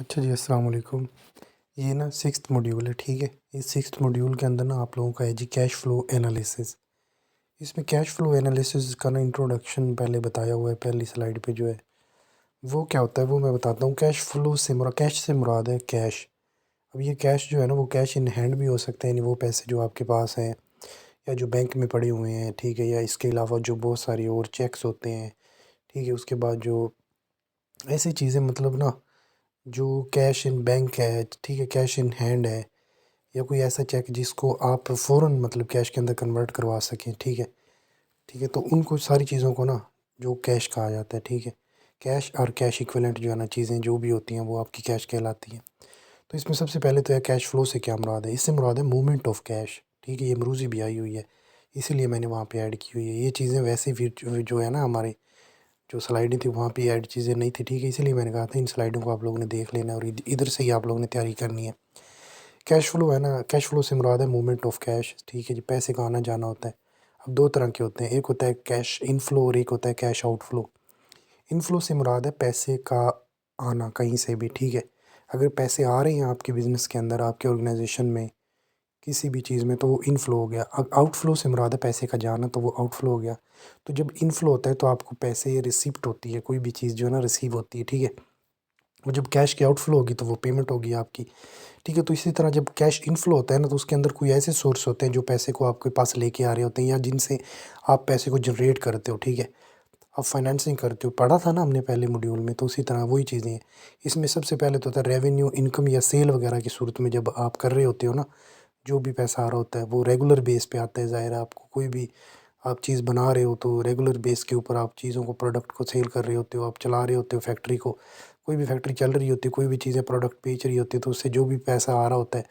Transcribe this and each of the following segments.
अच्छा जी, अस्सलाम वालेकुम। ये ना सिक्स्थ मॉड्यूल है, ठीक है। इस सिक्स्थ मॉड्यूल के अंदर ना आप लोगों का है जी कैश फ्लो एनालिसिस। इसमें कैश फ्लो एनालिसिस का ना इंट्रोडक्शन पहले बताया हुआ है, पहली स्लाइड पे जो है वो क्या होता है वो मैं बताता हूँ। कैश से मुराद है कैश। अब ये कैश जो है ना वो कैश इन हैंड भी हो सकते हैं, यानी वो पैसे जो आपके पास हैं या जो बैंक में पड़े हुए हैं, ठीक है। या इसके अलावा जो बहुत सारी और चेक्स होते हैं, ठीक है। उसके बाद जो ऐसी चीज़ें मतलब ना जो कैश इन बैंक है, ठीक है, कैश इन हैंड है, या कोई ऐसा चेक जिसको आप फ़ौरन मतलब कैश के अंदर कन्वर्ट करवा सकें, ठीक है। ठीक है, तो उनको सारी चीज़ों को ना जो कैश कहा जाता है, ठीक है। कैश और कैश इक्विवेलेंट जो है ना चीज़ें जो भी होती हैं वो आपकी कैश कहलाती हैं। तो इसमें सबसे पहले तो है कैश फ्लो से क्या मुराद है। इससे मुराद है मूवमेंट ऑफ कैश, ठीक है। ये मरूज़ी भी आई हुई है, इसीलिए मैंने वहाँ पे ऐड की हुई है। ये चीज़ें वैसे भी जो है ना हमारे जो स्लाइडें थी वहाँ पे ऐड चीज़ें नहीं थी, ठीक है। इसीलिए मैंने कहा था इन स्लाइडों को आप लोगों ने देख लेना है और इधर से ही आप लोगों ने तैयारी करनी है। कैश फ्लो है ना, कैश फ्लो से मुराद है मूवमेंट ऑफ कैश, ठीक है जी। पैसे का आना जाना होता है। अब दो तरह के होते हैं, एक होता है कैश इनफ्लो और एक होता है कैश आउटफ्लो। इनफ्लो से मुराद है पैसे का आना कहीं से भी, ठीक है। अगर पैसे आ रहे हैं आपके बिजनेस के अंदर, आपके ऑर्गेनाइजेशन में, किसी भी चीज़ में, तो वो इनफ्लो हो गया। अब आउटफ्लो से मुराद है पैसे का जाना, तो वो आउटफ्लो हो गया। तो जब इनफ्लो होता है तो आपको पैसे रिसिप्ट होती है, कोई भी चीज़ जो है ना रिसीव होती है, ठीक है। और जब कैश की आउटफ्लो होगी तो वो पेमेंट होगी आपकी, ठीक है। तो इसी तरह जब कैश इनफ्लो होता है ना तो उसके अंदर कोई ऐसे सोर्स होते हैं जो पैसे को आपके पास लेके आ रहे होते हैं या जिनसे आप पैसे को जनरेट करते हो, ठीक है। आप फाइनेंसिंग करते हो, पढ़ा था ना हमने पहले मॉड्यूल में, तो उसी तरह वही चीज़ें हैं। इसमें सबसे पहले तो होता है रेवेन्यू, इनकम या सेल वगैरह की सूरत में जब आप कर रहे होते हो ना, जो भी पैसा आ रहा होता है वो रेगुलर बेस पे आता है। ज़ाहिर है आपको कोई भी आप चीज़ बना रहे हो तो रेगुलर बेस के ऊपर आप चीज़ों को, प्रोडक्ट को सेल कर रहे होते हो, आप चला रहे होते हो फैक्ट्री को। कोई भी फैक्ट्री चल रही होती है, कोई भी चीज़ें प्रोडक्ट बेच रही होती है, तो उससे जो भी पैसा आ रहा होता है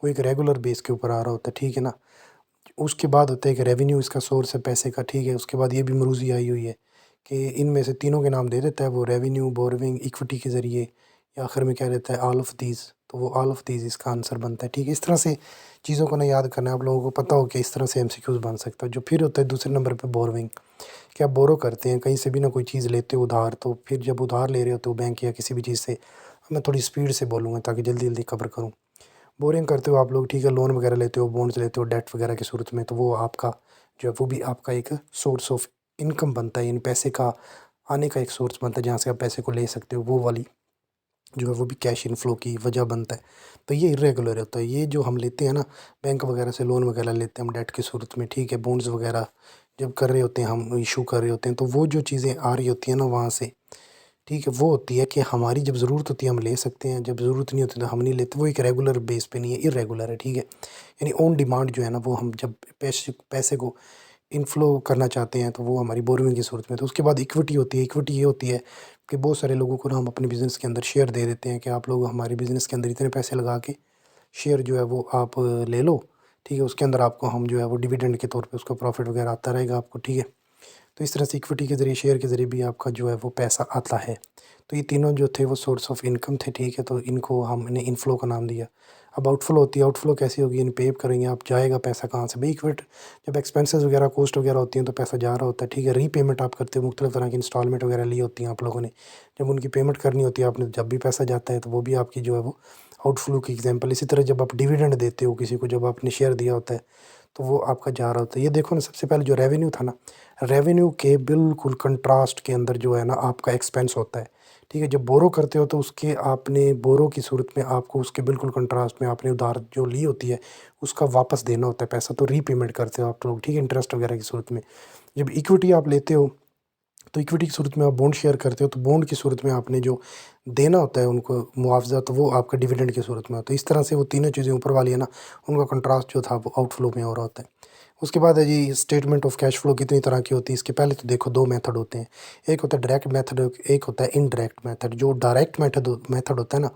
वो एक रेगुलर बेस के ऊपर आ रहा होता है, ठीक है ना। उसके बाद होता है कि रेवेन्यू इसका सोर्स है पैसे का, ठीक है। उसके बाद ये भी मरूज़ी आई हुई है कि इनमें से तीनों के नाम दे देता है वो, रेवेन्यू, बोरोविंग, इक्विटी के ज़रिए, या आखिर में क्या रहता है ऑल ऑफ दीज़। तो वो ऑल ऑफ दीज़ इसका आंसर बनता है, ठीक है। इस तरह से चीज़ों को ना याद करना है, आप लोगों को पता हो कि इस तरह से एमसीक्यूज़ बन सकता है। जो फिर होता है दूसरे नंबर पे बोरोविंग, कि आप बोरो करते हैं कहीं से भी ना कोई चीज़ लेते हो उधार, तो फिर जब उधार ले रहे होते हो बैंक या किसी भी चीज़ से, मैं थोड़ी स्पीड से बोलूँगा ताकि जल्दी जल्दी कवर करूँ। बोरिंग करते हो आप लोग, ठीक है, लोन वगैरह लेते हो, बॉन्ड्स लेते हो डेट वगैरह की सूरत में, तो वो आपका जो है वो भी आपका एक सोर्स ऑफ इनकम बनता है, यानी पैसे का आने का एक सोर्स बनता है जहाँ से आप पैसे को ले सकते हो। वो वाली जो है वो भी कैश इनफ्लो की वजह बनता है। तो ये इर्रेगुलर होता है। ये जो हम लेते हैं ना बैंक वगैरह से, लोन वगैरह लेते हैं हम डेट की सूरत में, ठीक है, बॉन्ड्स वगैरह जब कर रहे होते हैं, हम इशू कर रहे होते हैं, तो वो जो चीज़ें आ रही होती हैं ना वहाँ से, ठीक है, वो होती है कि हमारी जब ज़रूरत होती है हम ले सकते हैं, जब ज़रूरत नहीं होती तो हम नहीं लेते। वो एक रेगुलर बेस पे नहीं है, इर्रेगुलर है, ठीक है। यानी ऑन डिमांड जो है ना वो हम जब पैसे पैसे को इनफ्लो करना चाहते हैं तो वो हमारी बोरोइंग की सूरत में। तो उसके बाद इक्विटी होती है। इक्विटी ये होती है कि बहुत सारे लोगों को ना हम अपने बिज़नेस के अंदर शेयर दे देते हैं कि आप लोग हमारे बिज़नेस के अंदर इतने पैसे लगा के शेयर जो है वो आप ले लो, ठीक है। उसके अंदर आपको हम जो है वो डिविडेंड के तौर पे उसका प्रॉफ़िट वगैरह आता रहेगा आपको, ठीक है। तो इस तरह से इक्विटी के ज़रिए, शेयर के ज़रिए भी आपका जो है वो पैसा आता है। तो ये तीनों जो थे वो सोर्स ऑफ इनकम थे, ठीक है। तो इनको हमने इनफ्लो का नाम दिया। अब आउटफ्लो होती है। आउटफ्लो कैसी होगी, यानी पे करेंगे आप, जाएगा पैसा कहाँ से? भई इक्विट जब एक्सपेंसेस वगैरह, कॉस्ट वगैरह होती हैं तो पैसा जा रहा होता है, ठीक है। रीपेमेंट आप करते हो, मुख्तलिफ तरह की इंस्टॉलमेंट वगैरह ली होती हैं आप लोगों ने, जब उनकी पेमेंट करनी होती है आपने, जब भी पैसा जाता है तो वो भी आपकी जो है वो आउटफ्लो की एग्ज़ाम्पल। इसी तरह जब आप डिविडेंड देते हो किसी को, जब आपने शेयर दिया होता है तो वो आपका जा रहा होता है। ये देखो ना, सबसे पहले जो रेवेन्यू था ना, रेवेन्यू के बिल्कुल कंट्रास्ट के अंदर जो है ना आपका एक्सपेंस होता है, ठीक है। जब बोरो करते हो तो उसके आपने बोरो की सूरत में आपको उसके बिल्कुल कंट्रास्ट में आपने उधार जो ली होती है उसका वापस देना होता है पैसा, तो रीपेमेंट करते हो आप लोग, ठीक है, इंटरेस्ट वगैरह की सूरत में। जब इक्विटी आप लेते हो तो इक्विटी की सूरत में आप बॉन्ड शेयर करते हो, तो बॉन्ड की सूरत में आपने जो देना होता है उनको मुआवज़ा, तो वो आपका डिविडेंड की सूरत में होता है। इस तरह से वो तीनों चीज़ें ऊपर वाली है ना, उनका कंट्रास्ट जो था वो आउटफ्लो में हो रहा होता है। उसके बाद है जी स्टेटमेंट ऑफ कैश फ्लो कितनी तरह की होती है। इसके पहले तो देखो 2 मेथड होते हैं। एक होता है डायरेक्ट मेथड, एक होता है इनडायरेक्ट मेथड। जो डायरेक्ट मेथड होता है ना,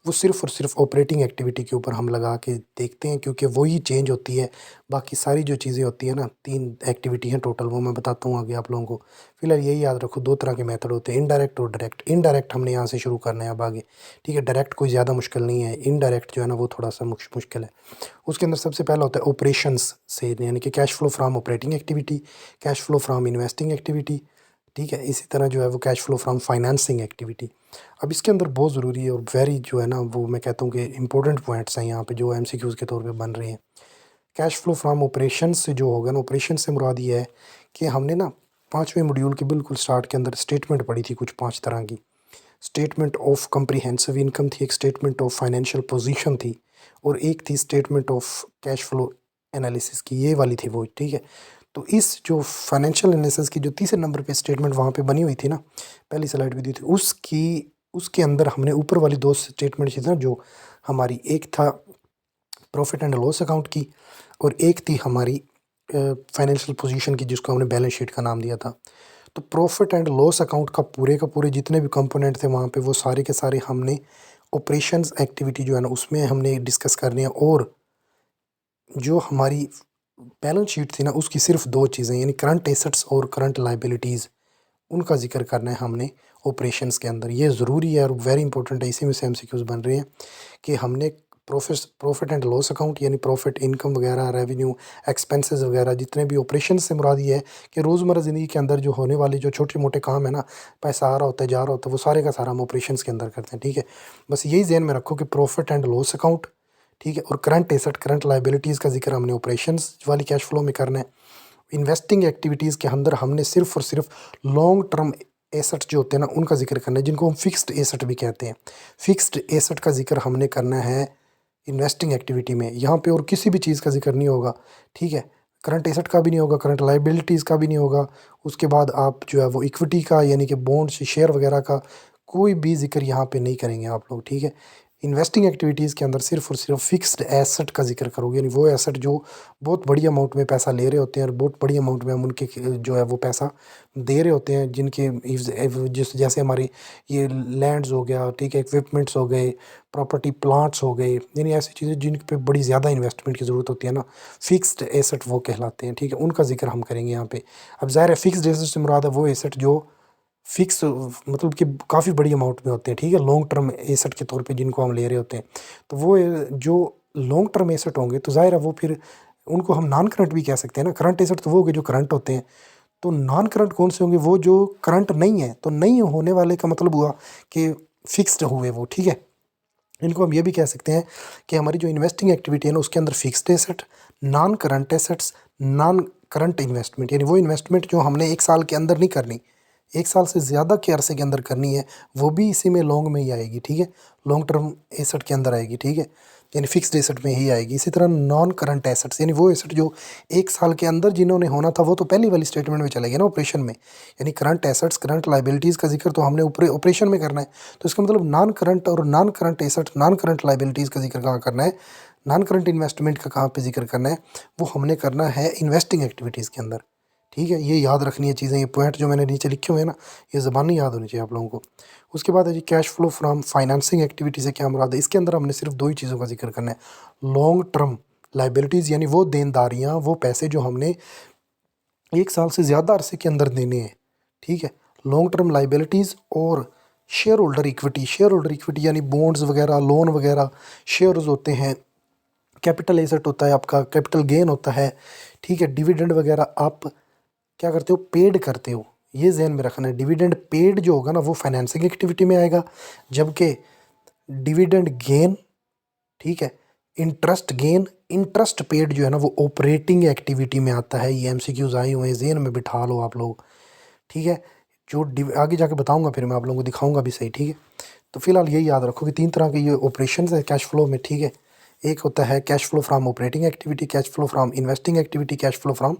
वो सिर्फ़ और सिर्फ़ ऑपरेटिंग एक्टिविटी के ऊपर हम लगा के देखते हैं, क्योंकि वही चेंज होती है। बाकी सारी जो चीज़ें होती हैं ना, 3 एक्टिविटी हैं टोटल, वो मैं बताता हूँ आगे आप लोगों को। फिलहाल यही याद रखो, 2 तरह के मेथड होते हैं, इनडायरेक्ट और डायरेक्ट। इनडायरेक्ट हमने यहाँ से शुरू करना है अब आगे, ठीक है। डायरेक्ट कोई ज़्यादा मुश्किल नहीं है, इनडायरेक्ट जो है ना वो थोड़ा-सा मुश्किल है। उसके अंदर सबसे पहला होता है ऑपरेशंस से, यानी कि cash flow from operating activity, cash flow from investing activity, ठीक है। इसी तरह जो है वो cash flow from financing activity. अब इसके अंदर बहुत ज़रूरी है और वेरी जो है ना वो मैं कहता हूँ कि इंपॉर्टेंट पॉइंट्स हैं यहाँ पे जो एमसीक्यूज़ के तौर पे बन रहे हैं। कैश फ्लो फ्रॉम ऑपरेशन से जो होगा ना, ऑपरेशन से मुराद ये है कि हमने ना 5वें मॉड्यूल के बिल्कुल स्टार्ट के अंदर स्टेटमेंट पढ़ी थी कुछ 5 तरह की। स्टेटमेंट ऑफ कम्प्रीहेंसिव इनकम थी, एक स्टेटमेंट ऑफ फाइनेंशियल पोजीशन थी और एक थी statement of cash flow analysis की, ये वाली थी वो, ठीक है। तो इस जो फाइनेंशियल एनालिसिस की जो तीसरे नंबर पे स्टेटमेंट वहाँ पे बनी हुई थी ना, पहली स्लाइड भी दी थी, उसके अंदर हमने ऊपर वाली 2 स्टेटमेंट थी ना जो हमारी, एक था प्रॉफिट एंड लॉस अकाउंट की और एक थी हमारी फाइनेंशियल पोजीशन की जिसको हमने बैलेंस शीट का नाम दिया था। तो प्रॉफिट एंड लॉस अकाउंट का पूरे जितने भी कंपोनेंट थे वहाँ पे वो सारे के सारे हमने ऑपरेशंस एक्टिविटी जो है ना उसमें हमने डिस्कस करनी है। और जो हमारी बैलेंस शीट थी ना उसकी सिर्फ 2 चीज़ें यानी करंट एसेट्स और करंट लाइबिलिटीज़, उनका जिक्र करना है हमने ऑपरेशंस के अंदर। ये ज़रूरी है और वेरी इंपॉर्टेंट है, इसी में से एमसीक्यूज़ बन रहे हैं कि हमने प्रॉफिट एंड लॉस अकाउंट यानी प्रॉफिट, इनकम वगैरह, रेवेन्यू, एक्सपेंसेस वगैरह, जितने भी ऑपरेशन से मुराद ये है कि रोज़मर्रा ज़िंदगी के अंदर जो होने वाले जो छोटे मोटे काम है ना, पैसा आ रहा होता है जा रहा होता है, वो सारे का सारा हम ऑपरेशंस के अंदर करते हैं, ठीक है। बस यही ज़हन में रखो कि प्रॉफिट एंड लॉस अकाउंट, ठीक है, और करंट एसेट, करंट लाइबिलिटीज़ का जिक्र हमने ऑपरेशंस वाली कैश फ्लो में करना है। इन्वेस्टिंग एक्टिविटीज़ के अंदर हमने सिर्फ और सिर्फ लॉन्ग टर्म एसेट जो होते हैं ना उनका जिक्र करना है, जिनको हम फिक्स्ड एसेट भी कहते हैं। फिक्स्ड एसेट का जिक्र हमने करना है इन्वेस्टिंग एक्टिविटी में, यहाँ पे और किसी भी चीज़ का जिक्र नहीं होगा, ठीक है। करंट एसेट का भी नहीं होगा, करंट लाइबिलिटीज़ का भी नहीं होगा। उसके बाद आप जो है वो इक्विटी का यानी कि बॉन्ड्स, शेयर वगैरह का कोई भी जिक्र यहाँ पे नहीं करेंगे आप लोग, ठीक है। इन्वेस्टिंग एक्टिविटीज़ के अंदर सिर्फ और सिर्फ फिक्स्ड एसेट का जिक्र करोगे, यानी वो एसेट जो बहुत बड़ी अमाउंट में पैसा ले रहे होते हैं और बहुत बड़ी अमाउंट में हम उनके जो है वो पैसा दे रहे होते हैं, जिनके जैसे हमारी ये लैंड्स हो गया, ठीक है, इक्विपमेंट्स हो गए, प्रॉपर्टी प्लांट्स हो गए, यानी ऐसी चीज़ें जिन पे बड़ी ज़्यादा इन्वेस्टमेंट की ज़रूरत होती है ना, फिक्स्ड एसेट वो कहलाते हैं, ठीक है। उनका जिक्र हम करेंगे यहाँ पे। अब ज़ाहिर है फिक्स्ड एसेट से मुराद है वो एसेट जो फिक्स मतलब कि काफ़ी बड़ी अमाउंट में होते हैं, ठीक है, लॉन्ग टर्म एसेट के तौर पे जिनको हम ले रहे होते हैं। तो वो जो लॉन्ग टर्म एसेट होंगे तो ज़ाहिर है वो फिर उनको हम नॉन करंट भी कह सकते हैं ना। करंट एसेट तो वो हो गए जो करंट होते हैं, तो नॉन करंट कौन से होंगे? वो जो करंट नहीं है। तो नहीं होने वाले का मतलब हुआ कि फिक्स्ड हुए वो, ठीक है। इनको हम ये भी कह सकते हैं कि हमारी जो इन्वेस्टिंग एक्टिविटी है ना उसके अंदर fixed asset, non current assets, non current investment, यानी वो इन्वेस्टमेंट जो हमने 1 साल के अंदर नहीं करनी, 1 साल से ज़्यादा के अरसे के अंदर करनी है, वो भी इसी में लॉन्ग में ही आएगी, ठीक है, लॉन्ग टर्म एसेट के अंदर आएगी, ठीक है, यानी फिक्स्ड एसेट में ही आएगी। इसी तरह नॉन करंट एसेट्स यानी वो एसेट जो 1 साल के अंदर जिन्होंने होना था वो तो पहली वाली स्टेटमेंट में चलेगी ना ऑपरेशन में, यानी करंट एसेट्स, करंट लाइबिलिटीज़ का जिक्र तो हमने ऑपरेशन में करना है। तो इसका मतलब नॉन करंट और non current asset, non current liabilities का जिक्र कहाँ करना है, नॉन करंट इन्वेस्टमेंट का कहाँ पे जिक्र करना है, वो हमने करना है इन्वेस्टिंग एक्टिविटीज़ के अंदर, ठीक है। ये याद रखनी है चीज़ें, ये पॉइंट जो मैंने नीचे लिखे हुए हैं ना, ये ज़बानी याद होनी चाहिए आप लोगों को। उसके बाद है जी cash flow from financing activity से क्या मुराद है? इसके अंदर हमने सिर्फ 2 ही चीज़ों का जिक्र करना है, लॉन्ग टर्म लाइबिलिटीज़ यानी वो देनदारियाँ, वो पैसे जो हमने 1 साल से ज़्यादा अरसे के अंदर देने हैं, ठीक है, लॉन्ग टर्म लाइबिलिटीज़। और share holder equity, share holder equity यानी बॉन्ड्स वगैरह, लोन वगैरह, शेयर्स होते हैं, कैपिटल एसेट होता है आपका, कैपिटल गेन होता है, ठीक है, डिविडेंड वगैरह आप क्या करते हो, पेड करते हो, ये ज़हन में रखना है। डिविडेंड पेड जो होगा ना वो फाइनेंसिंग एक्टिविटी में आएगा, जबकि डिविडेंड गेन, ठीक है, इंटरेस्ट गेन, इंटरेस्ट पेड जो है ना वो ऑपरेटिंग एक्टिविटी में आता है। ये एमसीक्यूज आए हुए हैं, ज़हन में बिठा लो आप लोग, ठीक है। जो आगे जाके बताऊंगा फिर मैं आप लोगों को दिखाऊंगा भी सही, ठीक है। तो फिलहाल यही याद रखो कि 3 तरह के ये ऑपरेशन है कैश फ्लो में, ठीक है। एक होता है cash flow from operating activity, cash flow from investing activity, cash flow from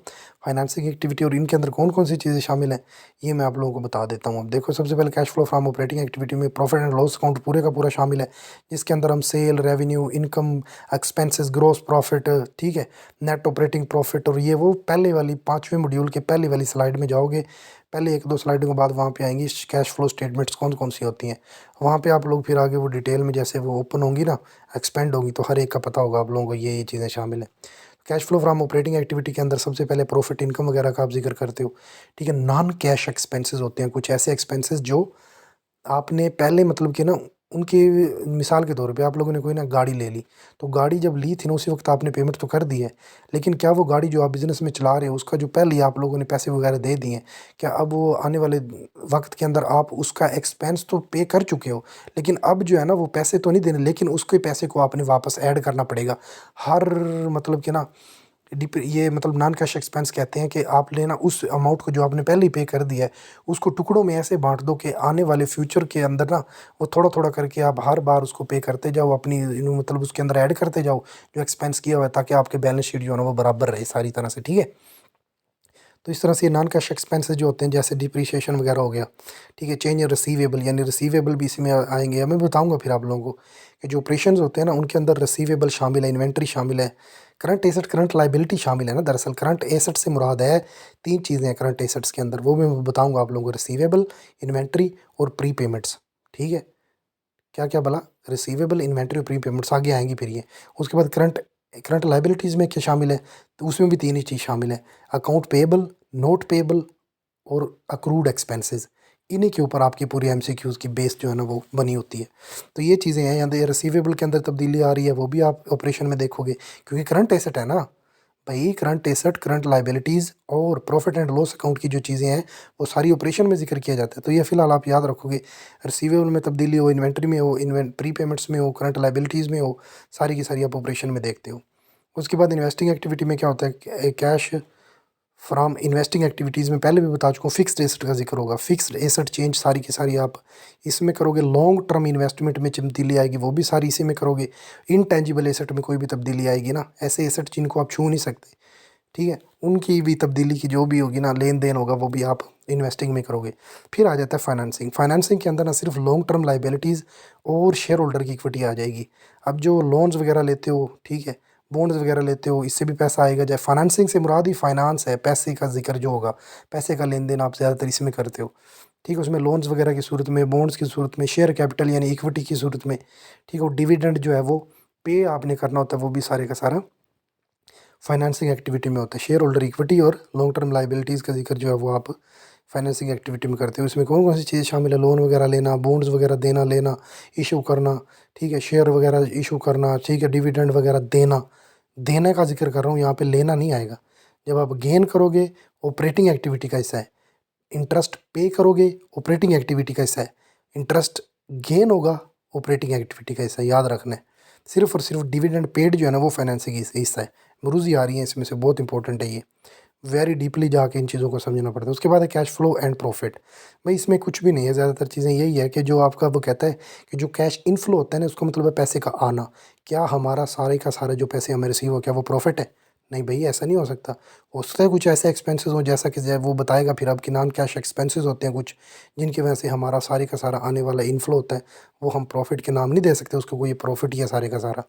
financing activity. और इनके अंदर कौन कौन सी चीज़ें शामिल हैं ये मैं आप लोगों को बता देता हूँ। अब देखो, सबसे पहले cash flow from operating activity में प्रॉफिट एंड लॉस अकाउंट पूरे का पूरा शामिल है, जिसके अंदर हम sale, revenue, income, expenses, gross profit, ठीक है, नेट ऑपरेटिंग प्रॉफिट। और ये वो पहले वाली 5वें मॉड्यूल के पहली वाली स्लाइड में जाओगे, पहले 1-2 स्लाइडों के बाद वहाँ पे आएंगी कैश फ्लो स्टेटमेंट्स कौन कौन सी होती हैं। वहाँ पे आप लोग फिर आगे वो डिटेल में जैसे वो ओपन होंगी ना, एक्सपेंड होंगी, तो हर एक का पता होगा आप लोगों को ये चीज़ें शामिल हैं। Cash flow from operating activity के अंदर सबसे पहले प्रॉफिट, इनकम वगैरह का आप जिक्र करते हो, ठीक है। नॉन कैश एक्सपेंसेस होते हैं, कुछ ऐसे एक्सपेंसेस जो आपने पहले मतलब कि ना उनकी मिसाल के तौर पे आप लोगों ने कोई ना गाड़ी ले ली, तो गाड़ी जब ली थी ना उसी वक्त आपने पेमेंट तो कर दी है, लेकिन क्या वो गाड़ी जो आप बिज़नेस में चला रहे हो उसका जो पहले ही आप लोगों ने पैसे वगैरह दे दिए हैं, क्या अब वो आने वाले वक्त के अंदर आप उसका एक्सपेंस तो पे कर चुके हो, लेकिन अब जो है ना वो पैसे तो नहीं देने, लेकिन उसके पैसे को आपने वापस ऐड करना पड़ेगा हर मतलब कि ना ये मतलब नॉन कैश एक्सपेंस कहते हैं कि आप लेना उस अमाउंट को जो आपने पहले ही पे कर दिया है उसको टुकड़ों में ऐसे बांट दो कि आने वाले फ्यूचर के अंदर ना वो थोड़ा थोड़ा करके आप हर बार उसको पे करते जाओ, अपनी मतलब उसके अंदर ऐड करते जाओ जो एक्सपेंस किया हुआ है, ताकि आपके बैलेंस शीट जो है ना वो बराबर रहे सारी तरह से, ठीक है। तो इस तरह से नॉन कैश एक्सपेंसेस जो होते हैं जैसे डिप्रिसिएशन वगैरह हो गया, ठीक है, चेंज इन रिसीवेबल यानी रिसीवेबल भी इसमें आएंगे, मैं बताऊंगा फिर आप लोगों को कि जो ऑपरेशंस होते हैं ना उनके अंदर रिसीवेबल शामिल है, इन्वेंट्री शामिल है, करंट एसेट करंट लाइबिलिटी शामिल है ना। दरअसल करंट एसेट से मुराद है तीन चीज़ें हैं करंट एसेट्स के अंदर, वो मैं बताऊंगा आप लोगों को, रिसीवेबल, इन्वेंट्री और प्री पेमेंट्स, ठीक है। क्या क्या बोला, रिसीवेबल, इन्वेंट्री और प्री पेमेंट्स आगे आएंगी फिर ये। उसके बाद करंट करंट लाइबिलिटीज़ में क्या शामिल है, तो उसमें भी तीन ही चीज़ शामिल है, अकाउंट पेएबल, नोट पेएबल और अक्रूड एक्सपेंसेस। इन्हीं के ऊपर आपकी पूरी एमसीक्यूज़ की बेस जो है ना वो बनी होती है। तो ये चीज़ें हैं, यहाँ रिसीवेबल के अंदर तब्दीली आ रही है, वो भी आप ऑपरेशन में देखोगे क्योंकि करंट एसेट है ना भाई। करंट एसेट, करंट लाइबिलिटीज़ और प्रॉफिट एंड लॉस अकाउंट की जो चीज़ें हैं वो सारी ऑपरेशन में जिक्र किया जाता है। तो ये फिलहाल आप याद रखोगे, रिसीवेबल में तब्दीली हो, इन्वेंट्री में हो, प्री पेमेंट्स में हो, करंट लाइबिलिटीज़ में हो, सारी की सारी आप ऑपरेशन में देखते हो। उसके बाद इन्वेस्टिंग एक्टिविटी में क्या होता है, कैश फ्रॉम इन्वेस्टिंग एक्टिविटीज़ में पहले भी बता चुका हूँ, फिक्स्ड एसेट का जिक्र होगा, फिक्स्ड एसेट चेंज सारी की सारी आप इसमें करोगे। लॉन्ग टर्म इन्वेस्टमेंट में तब्दीली आएगी, वो भी सारी इसी में करोगे। इनटेंजिबल एसेट में कोई भी तब्दीली आएगी ना, ऐसे एसेट जिनको आप छू नहीं सकते, ठीक है, उनकी भी तब्दीली की जो भी होगी ना, लेन देन होगा, वो भी आप इन्वेस्टिंग में करोगे। फिर आ जाता है फाइनेंसिंग। फाइनेंसिंग के अंदर ना सिर्फ लॉन्ग टर्म लाइबिलिटीज़ और शेयर होल्डर की इक्विटी आ जाएगी। अब जो लोन्स वगैरह लेते हो, ठीक है, बॉन्ड्स वगैरह लेते हो, इससे भी पैसा आएगा। चाहे फाइनेंसिंग से मुराद ही फाइनेंस है, पैसे का जिक्र जो होगा, पैसे का लेन देन आप ज़्यादातर इसमें करते हो, ठीक है। उसमें लोन्स वगैरह की सूरत में, बॉन्ड्स की सूरत में, शेयर कैपिटल यानी इक्विटी की सूरत में, ठीक है, और डिविडेंड जो है वो पे आपने करना होता है, वो भी सारे का सारा फाइनेंसिंग एक्टिविटी में होता है। शेयर होल्डर इक्विटी और लॉन्ग टर्म लाइबिलिटीज़ का जिक्र जो है वो आप फाइनेंसिंग एक्टिविटी में करते हो। इसमें कौन कौन सी चीज़ें शामिल है, लोन वगैरह लेना, बॉन्ड्स वगैरह देना लेना, इशू करना, ठीक है, शेयर वगैरह इशू करना, ठीक है, डिविडेंड वगैरह देना। देने का जिक्र कर रहा हूँ यहाँ पे, लेना नहीं आएगा। जब आप गेन करोगे, ऑपरेटिंग एक्टिविटी का हिस्सा है। इंटरेस्ट पे करोगे, ऑपरेटिंग एक्टिविटी का हिस्सा है। इंटरेस्ट गेन होगा, ऑपरेटिंग एक्टिविटी का हिस्सा, याद रखना है। सिर्फ और सिर्फ डिविडेंड पेड जो है ना वो फाइनेंसिंग हिस्सा है। मरूजी आ रही है इसमें से, बहुत इंपॉर्टेंट है ये, वेरी डीपली जाके इन चीज़ों को समझना पड़ता है। उसके बाद है कैश फ्लो एंड प्रॉफिट। भाई इसमें कुछ भी नहीं है, ज़्यादातर चीज़ें यही है कि जो आपका वो कहता है कि जो कैश इनफ्लो होता है ना, उसका मतलब है पैसे का आना। क्या हमारा सारे का सारा जो पैसे हमें रिसीव हो, क्या वो प्रॉफिट है? नहीं भाई, ऐसा नहीं हो सकता। हो सकता है कुछ ऐसे एक्सपेंसेस हो, जैसा कि वो बताएगा फिर आपकी नॉन कैश एक्सपेंसेस होते हैं कुछ, जिनकी वजह से हमारा सारे का सारा आने वाला इनफ्लो होता है, वो हम प्रॉफिट के नाम नहीं दे सकते उसको, कोई प्रॉफिट ही है सारे का सारा,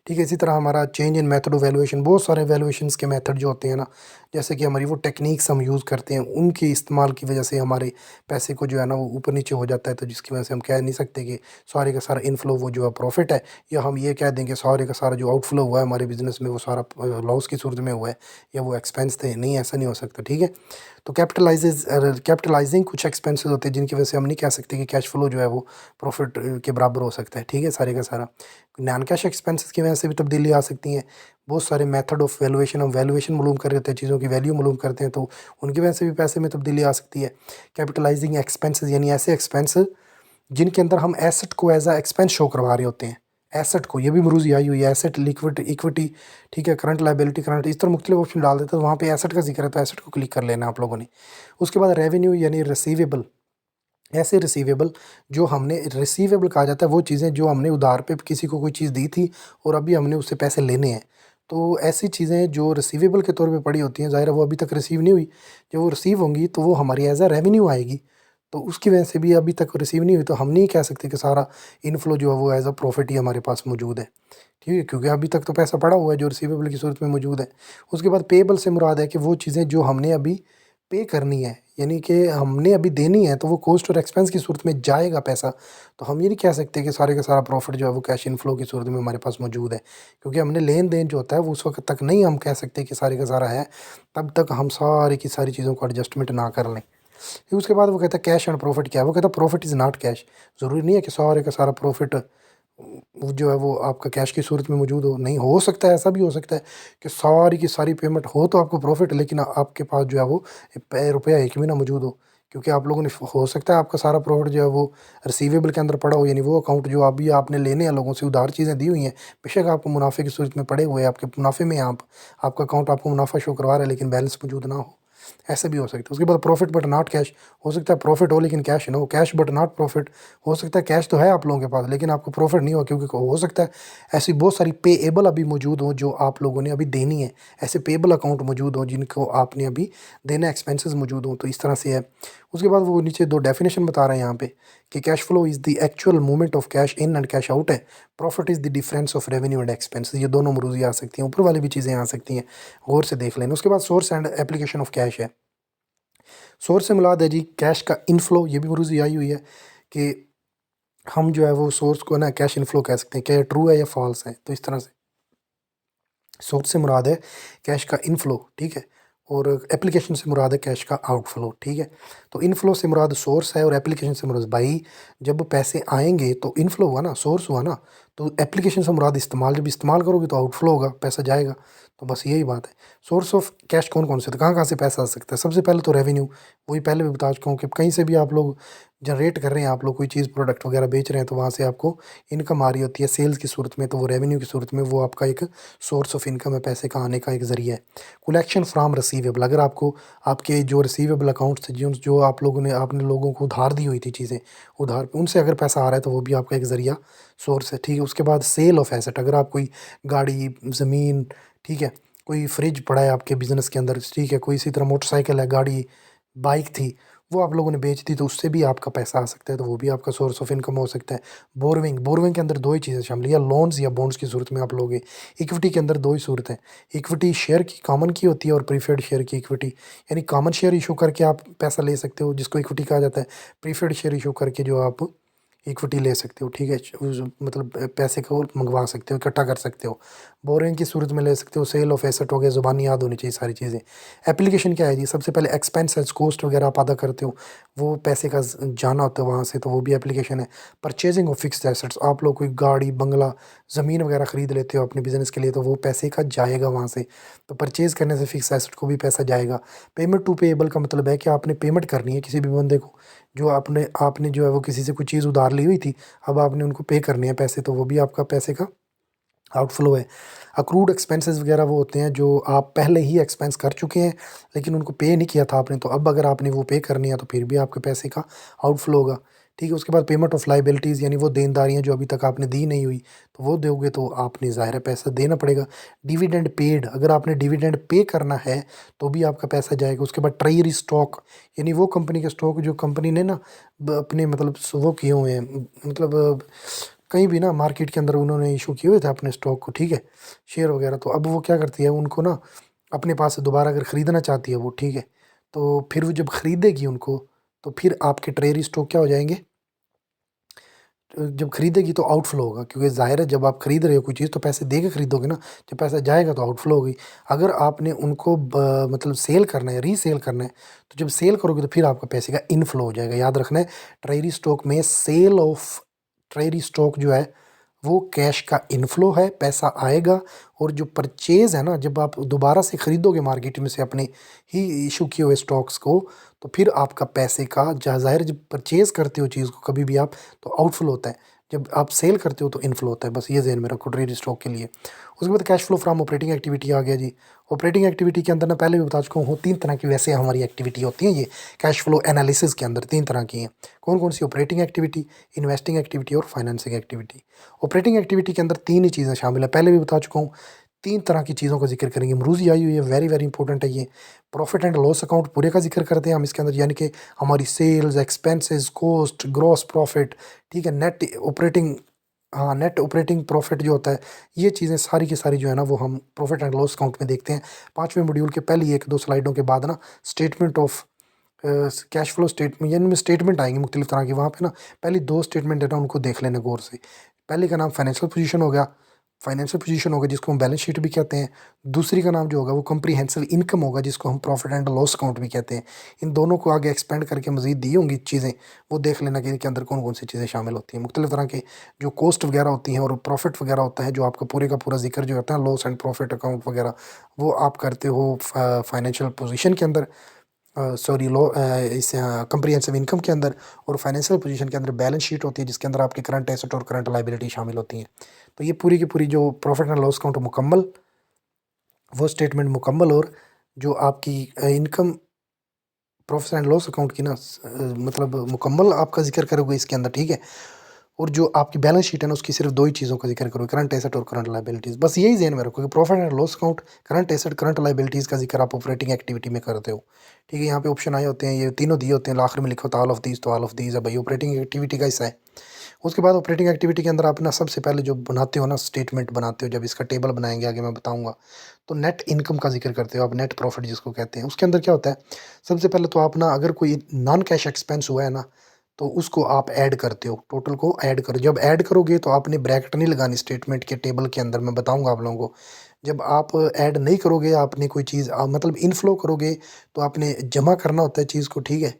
ठीक है। इसी तरह हमारा change in method of valuation, बहुत सारे वैल्यूएशंस के मेथड जो होते हैं ना, जैसे कि हमारी वो टेक्निक्स हम यूज़ करते हैं, उनके इस्तेमाल की वजह से हमारे पैसे को जो है ना वो ऊपर नीचे हो जाता है। तो जिसकी वजह से हम कह नहीं सकते कि सारे का सारा इनफ्लो वो जो है प्रॉफिट है, या हम ये कह देंगे सारे का सारा जो आउटफ्लो हुआ है हमारे बिजनेस में वो सारा लॉस की सूरत में हुआ है या वो एक्सपेंस थे। नहीं, ऐसा नहीं हो सकता, ठीक है। तो कैपिटलाइजिंग कुछ एक्सपेंसेस होते हैं जिनकी वजह से हम नहीं कह सकते कि कैश फ्लो जो है वो प्रॉफिट के बराबर हो सकता है, ठीक है, सारे का सारा। नॉन कैश एक्सपेंसेस की वजह से भी तब्दीली आ सकती है। बहुत सारे मेथड ऑफ वैल्यूएशन, हम वैल्यूएशन मालूम कर रहे होते हैं, चीज़ों की वैल्यू मालूम करते हैं, तो उनकी वजह से भी पैसे में तब्दीली आ सकती है। कैपिटलाइजिंग एक्सपेंसेस यानी ऐसे एक्सपेंस जिनके अंदर हम एसेट को एज अ एक्सपेंस शो करवा रहे होते हैं। एसेट को, ये भी मरूजी आई हुई है, एसेट, लिक्विड, इक्विटी, ठीक है, करंट लाइबिलिटी, करंट, इस तरह मुख्तलिफ ऑप्शन डाल देते हैं, तो वहाँ पे एसेट का जिक्र है तो एसेट को क्लिक कर लेना आप लोगों ने। उसके बाद रेवेन्यू यानी रिसीवेबल। ऐसे रिसीवेबल जो हमने, रिसीवेबल कहा जाता है वो चीज़ें जो हमने उधार पे किसी को कोई चीज़ दी थी और अभी हमने उससे पैसे लेने हैं। तो ऐसी चीज़ें जो रिसीवेबल के तौर पे पड़ी होती हैं, ज़ाहिर है वो अभी तक रिसीव नहीं हुई। जब वो रिसीव होंगी तो वो हमारी एज अ रेवेन्यू आएगी। तो उसकी वजह से भी अभी तक रिसीव नहीं हुई, तो हम नहीं कह सकते कि सारा इनफ्लो जो है वो एज अ प्रॉफिट ही हमारे पास मौजूद है, ठीक है, क्योंकि अभी तक तो पैसा पड़ा हुआ है जो रिसीवेबल की सूरत में मौजूद है। उसके बाद पेएबल से मुराद है कि वो चीज़ें जो हमने अभी पे करनी है, यानी कि हमने अभी देनी है, तो वो कॉस्ट और एक्सपेंस की सूरत में जाएगा पैसा। तो हम ये नहीं कह सकते कि सारे का सारा प्रॉफिट जो है वो कैश इनफ्लो की सूरत में हमारे पास मौजूद है, क्योंकि हमने लेन देन जो होता है वो उस वक्त तक नहीं हम कह सकते कि सारे का सारा है, तब तक हम सारी की सारी चीज़ों को एडजस्टमेंट ना कर लें। फिर उसके बाद वो कहता है कैश एंड प्रॉफिट क्या है, वो कहता है प्रॉफिट इज़ नॉट कैश। ज़रूरी नहीं है कि सारे का सारा प्रॉफिट वो जो है वो आपका कैश की सूरत में मौजूद हो, नहीं हो सकता है, ऐसा भी हो सकता है कि सारी की सारी पेमेंट हो तो आपको प्रॉफिट, लेकिन आपके पास जो है वो रुपया एक भी ना मौजूद हो, क्योंकि आप लोगों ने हो सकता है आपका सारा प्रॉफिट जो है वो रिसीवेबल के अंदर पड़ा हो, यानी वो अकाउंट जो अभी आपने लेने हैं लोगों से उधार चीज़ें दी हुई हैं, बेशक आपको मुनाफे की सूरत में पड़े हुए हैं, आपके मुनाफे में आप आपका अकाउंट आपको मुनाफा शो करवा रहा है लेकिन बैलेंस मौजूद ना हो, ऐसा भी हो सकता है। उसके बाद प्रॉफिट बट नॉट कैश, हो सकता है प्रॉफिट हो लेकिन कैश ना हो, कैश बट नॉट प्रॉफिट, हो सकता है कैश तो है आप लोगों के पास लेकिन आपको प्रॉफिट नहीं हो, क्योंकि हो सकता है ऐसी बहुत सारी पेएबल अभी मौजूद हो जो आप लोगों ने अभी देनी है, ऐसे पेएबल अकाउंट मौजूद हो जिनको आपने अभी देना, एक्सपेंसेस मौजूद हो, तो इस तरह से है। उसके बाद वो नीचे दो डेफिनेशन बता रहे हैं यहाँ पे कि cash flow is the actual movement of cash in and cash out है, profit is the difference of revenue and expenses, ये दोनों मरूजी आ सकती हैं, ऊपर वाली भी चीज़ें आ सकती हैं, गौर से देख लेना। उसके बाद source and application of cash है। सोर्स से मुराद है जी कैश का इनफ्लो, ये भी मरूजी आई हुई है कि हम जो है वो सोर्स को ना कैश इनफ्लो कह सकते हैं, क्या ये ट्रू है या फॉल्स है, तो इस तरह से सोर्स से मुराद है कैश का इनफ्लो, ठीक है, और एप्लीकेशन से मुराद है कैश का आउटफ्लो, ठीक है। तो इनफ्लो से मुराद सोर्स है और एप्लीकेशन से मुराद, भाई जब पैसे आएंगे तो इनफ्लो हुआ ना, सोर्स हुआ ना, तो एप्लीकेशन से मुराद इस्तेमाल, जब इस्तेमाल करोगे तो आउटफ्लो होगा, पैसा जाएगा, तो बस यही बात है। सोर्स ऑफ कैश कौन कौन से, तो कहाँ कहाँ से पैसा आ सकता है, सबसे पहले तो रेवेन्यू, वही पहले भी बता चुका हूँ कि कहीं से भी आप लोग जनरेट कर रहे हैं, आप लोग कोई चीज़ प्रोडक्ट वगैरह बेच रहे हैं तो वहाँ से आपको इनकम आ रही होती है सेल्स की सूरत में, तो वो रेवेन्यू की सूरत में वो आपका एक सोर्स ऑफ इनकम है, पैसे का आने का एक ज़रिया है। कलेक्शन फ्राम रिसीवेबल, अगर आपको आपके जो रिसीवेबल अकाउंट्स थे जो आप लोगों ने आपने लोगों को उधार दी हुई थी चीज़ें, उधार उनसे अगर पैसा आ रहा है तो वो भी आपका एक ज़रिया सोर्स है, ठीक है। उसके बाद सेल ऑफ एसेट, अगर आप कोई गाड़ी, ज़मीन, ठीक है, कोई फ्रिज पड़ा है आपके बिज़नेस के अंदर, ठीक है, कोई इसी तरह मोटरसाइकिल है, गाड़ी, बाइक थी, वो आप लोगों ने बेच दी तो उससे भी आपका पैसा आ सकता है, तो वो भी आपका सोर्स ऑफ इनकम हो सकता है। बोरविंग, बोरविंग के अंदर दो ही चीज़ें शामिल, या लोन्स या बॉन्ड्स की सूरत में आप लोगे। इक्विटी के अंदर दो ही सूरत है, इक्विटी शेयर की कॉमन की होती है और प्रीफर्ड शेयर की इक्विटी, यानी कॉमन शेयर इशू करके आप पैसा ले सकते हो जिसको इक्विटी कहा जाता है, प्रीफर्ड शेयर इशू करके जो आप इक्विटी ले सकते हो, ठीक है, मतलब पैसे को मंगवा सकते हो, इकट्ठा कर सकते हो। बोरिंग की सूरत में ले सकते हो, सेल ऑफ एसेट हो गया, ज़ुबानी याद होनी चाहिए सारी चीज़ें। एप्लीकेशन क्या है जी, सबसे पहले एक्सपेंसेस, कॉस्ट वगैरह आप अदा करते हो, वो पैसे का जाना होता है वहाँ से, तो वो भी एप्लीकेशन है। परचेजिंग ऑफ फिक्स्ड एसेट्स, आप लोग कोई गाड़ी, बंगला, ज़मीन वगैरह ख़रीद लेते हो अपने बिज़नेस के लिए, तो वो पैसे का जाएगा वहाँ से, तो परचेज़ करने से फिक्स एसेट को भी पैसा जाएगा। पेमेंट टू पेएबल का मतलब है कि आपने पेमेंट करनी है किसी भी बंदे को, जो आपने आपने जो है वो किसी से कोई चीज़ उधार ली हुई थी, अब आपने उनको पे करनी है पैसे, तो वो भी आपका पैसे का आउटफ्लो है। अक्रूड एक्सपेंसेस वगैरह वो होते हैं जो आप पहले ही एक्सपेंस कर चुके हैं लेकिन उनको पे नहीं किया था आपने, तो अब अगर आपने वो पे करनी है तो फिर भी आपके पैसे का आउटफ्लो होगा, ठीक है। उसके बाद पेमेंट ऑफ लाइबिलिटीज़, यानी वो देनदारियाँ जो अभी तक आपने दी नहीं हुई तो वो दोगे तो आपने ज़ाहिर है पैसा देना पड़ेगा। डिविडेंड पेड, अगर आपने डिविडेंड पे करना है तो भी आपका पैसा जाएगा। उसके बाद ट्रेजरी स्टॉक, यानी वो कंपनी के स्टॉक जो कंपनी ने ना अपने मतलब वो किए हुए हैं, मतलब कहीं भी ना मार्केट के अंदर उन्होंने इशू किए हुए थे अपने स्टॉक को, ठीक है, शेयर वगैरह, तो अब वो क्या करती है उनको ना अपने पास से दोबारा अगर ख़रीदना चाहती है वो, ठीक है, तो फिर वो जब ख़रीदेगी उनको तो फिर आपके ट्रेजरी स्टॉक क्या हो जाएंगे, जब खरीदेगी तो आउटफ्लो होगा, क्योंकि ज़ाहिर है जब आप खरीद रहे हो कोई चीज़ तो पैसे दे के खरीदोगे ना, जब पैसा जाएगा तो आउटफ्लो होगी। अगर आपने उनको मतलब सेल करना है, रीसेल करना है, तो जब सेल करोगे तो फिर आपका पैसे का इनफ्लो हो जाएगा। याद रखना है ट्रेजरी स्टॉक में सेल ऑफ ट्रेजरी स्टॉक जो है वो कैश का इनफ्लो है, पैसा आएगा, और जो परचेज़ है ना, जब आप दोबारा से ख़रीदोगे मार्केट में से अपने ही इशू किए हुए स्टॉक्स को, तो फिर आपका पैसे का ज़ाहिर, जब परचेज़ करते हो चीज़ को कभी भी आप तो आउटफ्लो होता है, जब आप सेल करते हो तो इनफ्लो होता है, बस ये ज़हन में रखो ट्रेजरी स्टॉक के लिए। उसके बाद cash flow from operating activity आ गया जी। ऑपरेटिंग एक्टिविटी के अंदर ना पहले भी बता चुका हूँ, तीन तरह की वैसे हमारी एक्टिविटी होती हैं, ये कैश फ्लो एनालिसिस के अंदर तीन तरह की हैं। कौन कौन सी, ऑपरेटिंग एक्टिविटी, इन्वेस्टिंग एक्टिविटी और फाइनेंसिंग एक्टिविटी। ऑपरेटिंग एक्टिविटी के अंदर तीन ही चीज़ें शामिल है, पहले भी बता चुका हूँ, तीन तरह की चीज़ों का जिक्र करेंगे, मरूजी आई हुई है, वेरी वेरी इंपॉर्टेंट है ये। प्रॉफिट एंड लॉस अकाउंट पूरे का जिक्र करते हैं हम इसके अंदर, यानी कि हमारी sales, expenses, cost, gross profit, ठीक है, नेट ऑपरेटिंग, हाँ नेट ऑपरेटिंग प्रॉफिट जो होता है, ये चीज़ें सारी की सारी जो है ना वो हम प्रॉफिट एंड लॉस अकाउंट में देखते हैं। पाँचवें मॉड्यूल के पहली एक दो स्लाइडों के बाद ना statement of cash flow statement, यानी में स्टेटमेंट आएंगे मुख्तलिफ तरह की, वहाँ पे ना पहली दो स्टेटमेंट है ना उनको देख लेना गौर से। पहले का नाम फाइनेंशियल पोजीशन हो गया, फाइनेंशियल पोजीशन होगा जिसको हम बैलेंस शीट भी कहते हैं। दूसरी का नाम जो होगा वो कॉम्प्रिहेंसिव इनकम होगा जिसको हम प्रॉफिट एंड लॉस अकाउंट भी कहते हैं। इन दोनों को आगे एक्सपेंड करके मजीद दी होंगी चीज़ें, वो देख लेना कि इनके अंदर कौन कौन सी चीज़ें शामिल होती हैं। मुख्तलिफ तरह के जो कॉस्ट वगैरह होती हैं और प्रॉफिट वगैरह होता है, जो आपका पूरे का पूरा जिक्र जो होता है लॉस एंड प्रॉफिट अकाउंट वगैरह, वो आप करते हो फाइनेंशियल पोजीशन के अंदर, सॉरी लो इस कंप्रिहेंसिव इनकम के अंदर। और फाइनेंशियल पोजीशन के अंदर बैलेंस शीट होती है जिसके अंदर आपके करंट एसेट और करंट लाइबिलिटी शामिल होती हैं। तो ये पूरी की पूरी जो प्रॉफिट एंड लॉस अकाउंट मुकम्मल, वो स्टेटमेंट मुकम्मल, और जो आपकी income profit and loss account की ना मतलब मुकम्मल आपका जिक्र करोगे इसके अंदर, ठीक है। और जो आपकी बैलेंस शीट है ना उसकी सिर्फ दो ही चीज़ों का जिक्र करो, करंट एसेट और करंट लाइबिलिटीज़। बस यही ज़हन में रखो कि profit and loss account, current asset, current liabilities का जिक्र आप ऑपरेटिंग एक्टिविटी में करते हो, ठीक है। यहाँ पे ऑप्शन आए होते हैं, ये तीनों दिए होते हैं, आखिर में लिखो तो ऑल ऑफ दीज, तो ऑल ऑफ दीज है भाई ऑपरेटिंग एक्टिविटी का हिस्सा है। उसके बाद ऑपरेटिंग एक्टिविटी के अंदर आप ना सबसे पहले जो बनाते हो ना स्टेटमेंट बनाते हो, जब इसका टेबल बनाएंगे आगे मैं बताऊंगा, तो नेट इनकम का जिक्र करते हो आप, नेट प्रॉफिट जिसको कहते हैं। उसके अंदर क्या होता है, सबसे पहले तो आप ना अगर कोई नॉन कैश एक्सपेंस हुआ है ना तो उसको आप ऐड करते हो, टोटल को ऐड करो। जब ऐड करोगे तो आपने ब्रैकेट नहीं लगानी स्टेटमेंट के टेबल के अंदर, मैं बताऊंगा आप लोगों को। जब आप ऐड नहीं करोगे, आपने कोई चीज़ मतलब इनफ्लो करोगे तो आपने जमा करना होता है चीज़ को, ठीक है,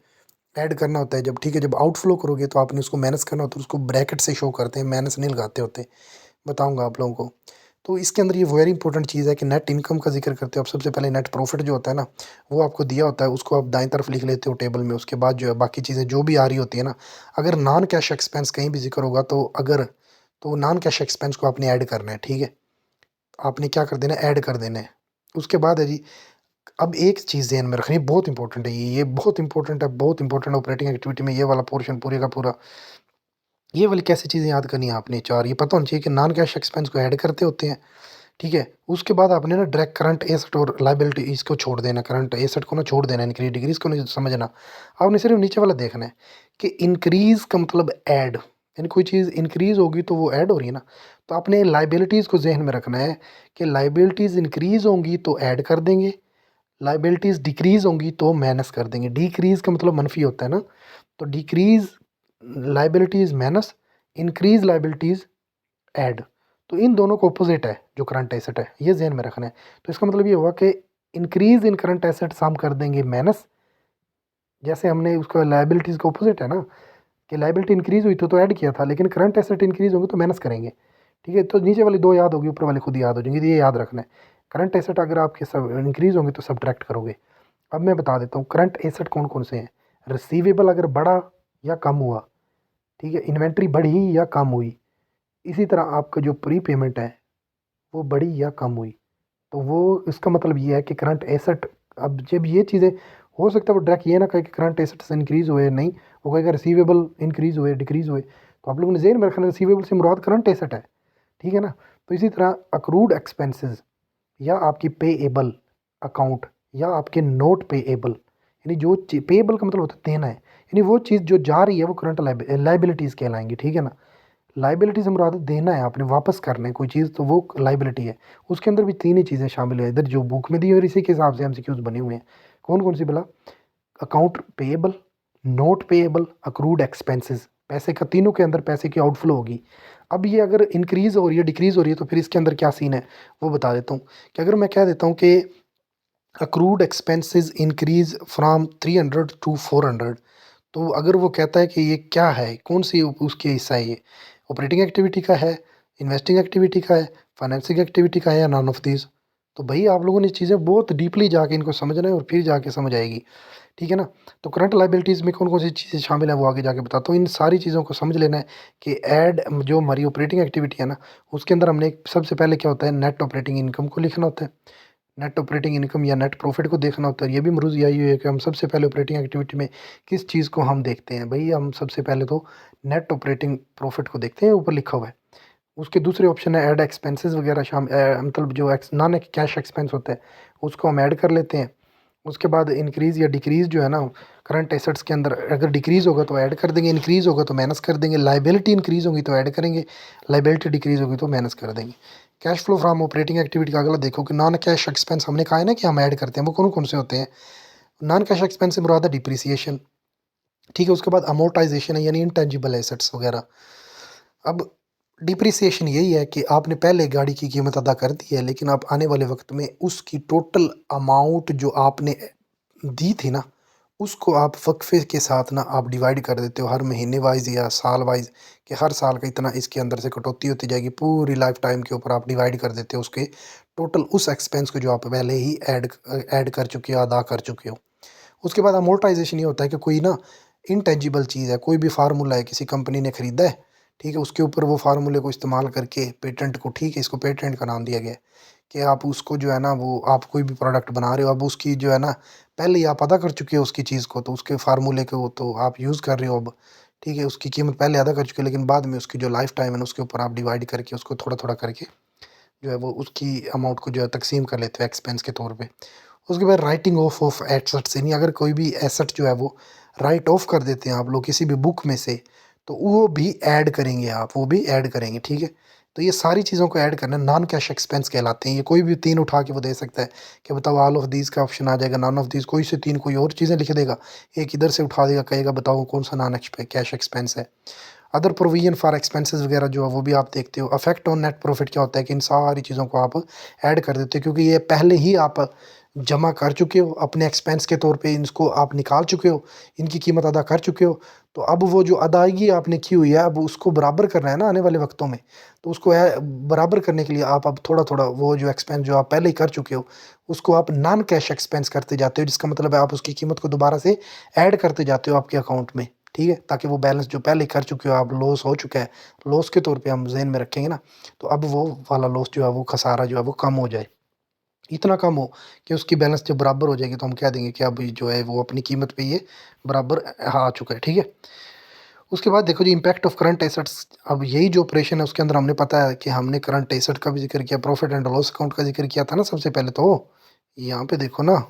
ऐड करना होता है जब, ठीक है। जब आउटफ्लो करोगे तो आपने उसको माइनस करना होता है, उसको ब्रैकेट से शो करते हैं, माइनस नहीं लगाते होते, बताऊंगा आप लोगों को। तो इसके अंदर ये वेरी इंपॉर्टेंट चीज़ है कि नेट इनकम का जिक्र करते हो आप। सबसे पहले नेट प्रॉफिट जो होता है ना वो आपको दिया होता है, उसको आप दाएं तरफ लिख लेते हो टेबल में। उसके बाद जो है बाकी चीज़ें जो भी आ रही होती है ना, अगर नॉन कैश एक्सपेंस कहीं भी जिक्र होगा तो अगर, तो नॉन कैश एक्सपेंस को आपने ऐड करना है, ठीक है। आपने क्या कर देना है, ऐड कर देना है। उसके बाद है जी, अब एक चीज़ ध्यान में रखनी बहुत इंपॉर्टेंट है, ये बहुत इंपॉर्टेंट है, बहुत इंपॉर्टेंट ऑपरेटिंग एक्टिविटी में ये वाला पोर्शन पूरे का पूरा। ये वाली कैसी चीज़ें याद करनी है आपने, चार ये पता होना चाहिए कि नॉन कैश एक्सपेंस को ऐड करते होते हैं, ठीक है। उसके बाद आपने ना डायरेक्ट करंट एसेट और लायबिलिटी इसको छोड़ देना, करंट एसेट को ना छोड़ देना, इंक्रीज डिक्रीज को नहीं समझना। आपने सिर्फ नीचे वाला देखना है कि इंक्रीज का मतलब ऐड, यानी कोई चीज़ इंक्रीज होगी तो वो ऐड हो रही है ना। तो आपने लाइबिलिटीज़ को जहन में रखना है कि लाइबिलिटीज़ इंक्रीज होंगी तो ऐड कर देंगे, लाइबिलिटीज़ डिक्रीज होंगी तो माइनस कर देंगे। डिक्रीज का मतलब मनफी होता है ना, तो decrease liabilities minus, increase liabilities add. तो इन दोनों को अपोजिट है जो करंट एसेट है, ये ज़हन में रखना है। तो इसका मतलब ये हुआ कि इंक्रीज इन करंट एसेट्स हम कर देंगे माइनस, जैसे हमने उसका लाइबिलिटीज़ का अपोजिट है ना कि लाइबिलिटी इंक्रीज हुई तो ऐड किया था, लेकिन करंट एसेट इंक्रीज होंगे तो माइनस करेंगे, ठीक है। तो नीचे वाली दो याद होगी, ऊपर वाली खुद याद हो जाएंगी, तो ये याद रखना है। करंट एसेट अगर आपके सब इंक्रीज होंगे तो सब्ट्रैक्ट करोगे। अब मैं बता देता हूँ करंट एसेट कौन कौन से हैं। रिसीवेबल अगर बढ़ा या कम हुआ, ठीक है, इन्वेंट्री बढ़ी या कम हुई, इसी तरह आपका जो प्री पेमेंट है वो बढ़ी या कम हुई, तो वो इसका मतलब ये है कि करंट एसेट। अब जब ये चीज़ें, हो सकता है वो डायरेक्ट ये ना कहे कि करंट एसेट्स इंक्रीज हुए, नहीं, वो कहेगा रिसीवेबल इंक्रीज हुए डिक्रीज हुए। तो आप लोगों ने ज़हन में रखना रिसीवेबल से मुराद करंट एसेट है, ठीक है ना। तो इसी तरह अक्रूड एक्सपेंसेस या आपकी पेएबल अकाउंट या आपके नोट पेएबल, यानी जो पेएबल का मतलब होता है देना है, यानी वो चीज़ जो जा रही है वो करंट लाइबिलिटीज़ कहलाएंगी, ठीक है ना। लाइबिलिटी से मुराद देना है, आपने वापस करना है कोई चीज़, तो वो लाइबिलिटी है। उसके अंदर भी तीन ही चीज़ें शामिल है, इधर जो बुक में दी है और इसी के हिसाब से एमसीक्यूज बने हुए हैं। कौन कौन सी बोला, account payable, note payable, accrued expenses, पैसे का तीनों के अंदर पैसे की आउटफ्लो होगी। अब ये अगर इंक्रीज़ हो रही है डिक्रीज़ हो रही है तो फिर इसके अंदर क्या सीन है वो बता देता हूँ। कि अगर मैं कह देता हूँ कि accrued expenses increase from 300 to 400, तो अगर वो कहता है कि ये क्या है, कौन सी उसके हिस्सा है, ये ऑपरेटिंग एक्टिविटी का है, इन्वेस्टिंग एक्टिविटी का है, फाइनेंसिंग एक्टिविटी का है, या नॉन ऑफ दीज, तो भाई आप लोगों ने चीज़ें बहुत डीपली जाके इनको समझना है और फिर जाके समझ आएगी, ठीक है ना। तो करंट लाइबिलिटीज़ में कौन कौन सी चीज़ें शामिल है वो आगे जाके बताता हूँ। इन सारी चीज़ों को समझ लेना है कि ऐड जो हमारी ऑपरेटिंग एक्टिविटी है ना उसके अंदर हमने सबसे पहले क्या होता है, नेट ऑपरेटिंग इनकम को लिखना होता है। नेट ऑपरेटिंग इनकम या नेट प्रॉफिट को देखना होता है। ये भी मरूज यही है कि हम सबसे पहले ऑपरेटिंग एक्टिविटी में किस चीज़ को हम देखते हैं, भाई हम सबसे पहले तो नेट ऑपरेटिंग प्रॉफिट को देखते हैं, ऊपर लिखा हुआ है। उसके दूसरे ऑप्शन है ऐड एक्सपेंसेस वगैरह, मतलब जो नॉन कैश एक्सपेंस होता है उसको हम ऐड कर लेते हैं। उसके बाद इंक्रीज़ या डिक्रीज़ जो है ना करंट एसेट्स के अंदर, अगर डिक्रीज़ होगा तो ऐड कर देंगे, इंक्रीज़ होगा तो माइनस कर देंगे, लाइबिलिटी इंक्रीज़ होगी तो ऐड करेंगे, लाइबिलिटी डिक्रीज़ होगी तो माइनस कर देंगे। Cash flow from operating activity का अगला देखो कि नॉन कैश एक्सपेंस हमने कहा है ना कि हम ऐड करते हैं, वो कौन कौन से होते हैं। नॉन कैश एक्सपेंस से मुराद है डिप्रिसिएशन, ठीक है। उसके बाद अमोर्टाइजेशन है यानी इनटेंजिबल एसेट्स वगैरह। अब डिप्रिसिएशन यही है कि आपने पहले गाड़ी की कीमत अदा कर दी है, लेकिन आप आने वाले वक्त में उसकी टोटल अमाउंट जो आपने दी थी ना, उसको आप वक्फे के साथ ना आप डिवाइड कर देते हो हर महीने वाइज या साल वाइज, कि हर साल का इतना इसके अंदर से कटौती होती जाएगी, पूरी लाइफ टाइम के ऊपर आप डिवाइड कर देते हो उसके टोटल उस एक्सपेंस को जो आप पहले ही ऐड कर चुके हो, अदा कर चुके हो। उसके बाद अमोर्टाइजेशन ये होता है कि कोई ना इनटेंजिबल चीज़ है, कोई भी फार्मूला है, किसी कंपनी ने खरीदा है, ठीक है, उसके ऊपर वो फार्मूले को इस्तेमाल करके पेटेंट को, ठीक है, इसको पेटेंट का नाम दिया गया है कि आप उसको जो है ना, वो आप कोई भी प्रोडक्ट बना रहे हो, अब उसकी जो है ना, पहले ही आप अदा कर चुके हो उसकी चीज़ को, तो उसके फार्मूले को तो आप यूज़ कर रहे हो अब, ठीक है, उसकी कीमत पहले अदा कर चुके हो, लेकिन बाद में उसकी जो लाइफ टाइम है ना, उसके ऊपर आप डिवाइड करके उसको थोड़ा थोड़ा करके जो है वो उसकी अमाउंट को जो है तकसीम कर लेते हो एक्सपेंस के तौर पे। उसके बाद राइटिंग ऑफ एसेट्स, यानी अगर कोई भी एसेट जो है वो राइट ऑफ कर देते हैं आप लोग किसी भी बुक में से, तो वो भी ऐड करेंगे आप, वो भी ऐड करेंगे, ठीक है। तो ये सारी चीज़ों को ऐड करना नॉन कैश एक्सपेंस कहलाते हैं। ये कोई भी तीन उठा के वो दे सकता है कि बताओ ऑल ऑफ दीज का ऑप्शन आ जाएगा, नॉन ऑफ दीज कोई से तीन कोई और चीज़ें लिख देगा, एक इधर से उठा देगा, कहेगा बताओ कौन सा नॉन कैश एक्सपेंस है। अदर प्रोविजन फॉर एक्सपेंसेस वगैरह जो है वो भी आप देखते हो। अफेक्ट ऑन नेट प्रॉफिट क्या होता है कि इन सारी चीज़ों को आप ऐड कर देते हो, क्योंकि ये पहले ही आप जमा कर चुके हो अपने एक्सपेंस के तौर पे, इनको आप निकाल चुके हो, इनकी कीमत अदा कर चुके हो। तो अब वो जो अदायगी आपने की हुई है, अब उसको बराबर करना है ना आने वाले वक्तों में, तो उसको बराबर करने के लिए आप अब थोड़ा थोड़ा वो जो एक्सपेंस जो आप पहले ही कर चुके हो, उसको आप नॉन कैश एक्सपेंस करते जाते हो, जिसका मतलब है आप उसकी कीमत को दोबारा से ऐड करते जाते हो आपके अकाउंट में, ठीक है, ताकि वो बैलेंस जो पहले कर चुके हो आप, लॉस हो चुका है, लॉस के तौर पे हम ज़हन में रखेंगे ना, तो अब वो वाला लॉस जो है वो खसारा जो है वो कम हो जाए, इतना कम हो कि उसकी बैलेंस जब बराबर हो जाएगी तो हम कह देंगे कि अब जो है वो अपनी कीमत पे ये बराबर आ चुका है, ठीक है। उसके बाद देखो जी इम्पैक्ट ऑफ करंट एसेट्स। अब यही जो ऑपरेशन है उसके अंदर हमने पता है कि हमने करंट एसेट का भी जिक्र किया, प्रॉफिट एंड लॉस अकाउंट का जिक्र किया था ना सबसे पहले। तो यहाँ पे देखो ना,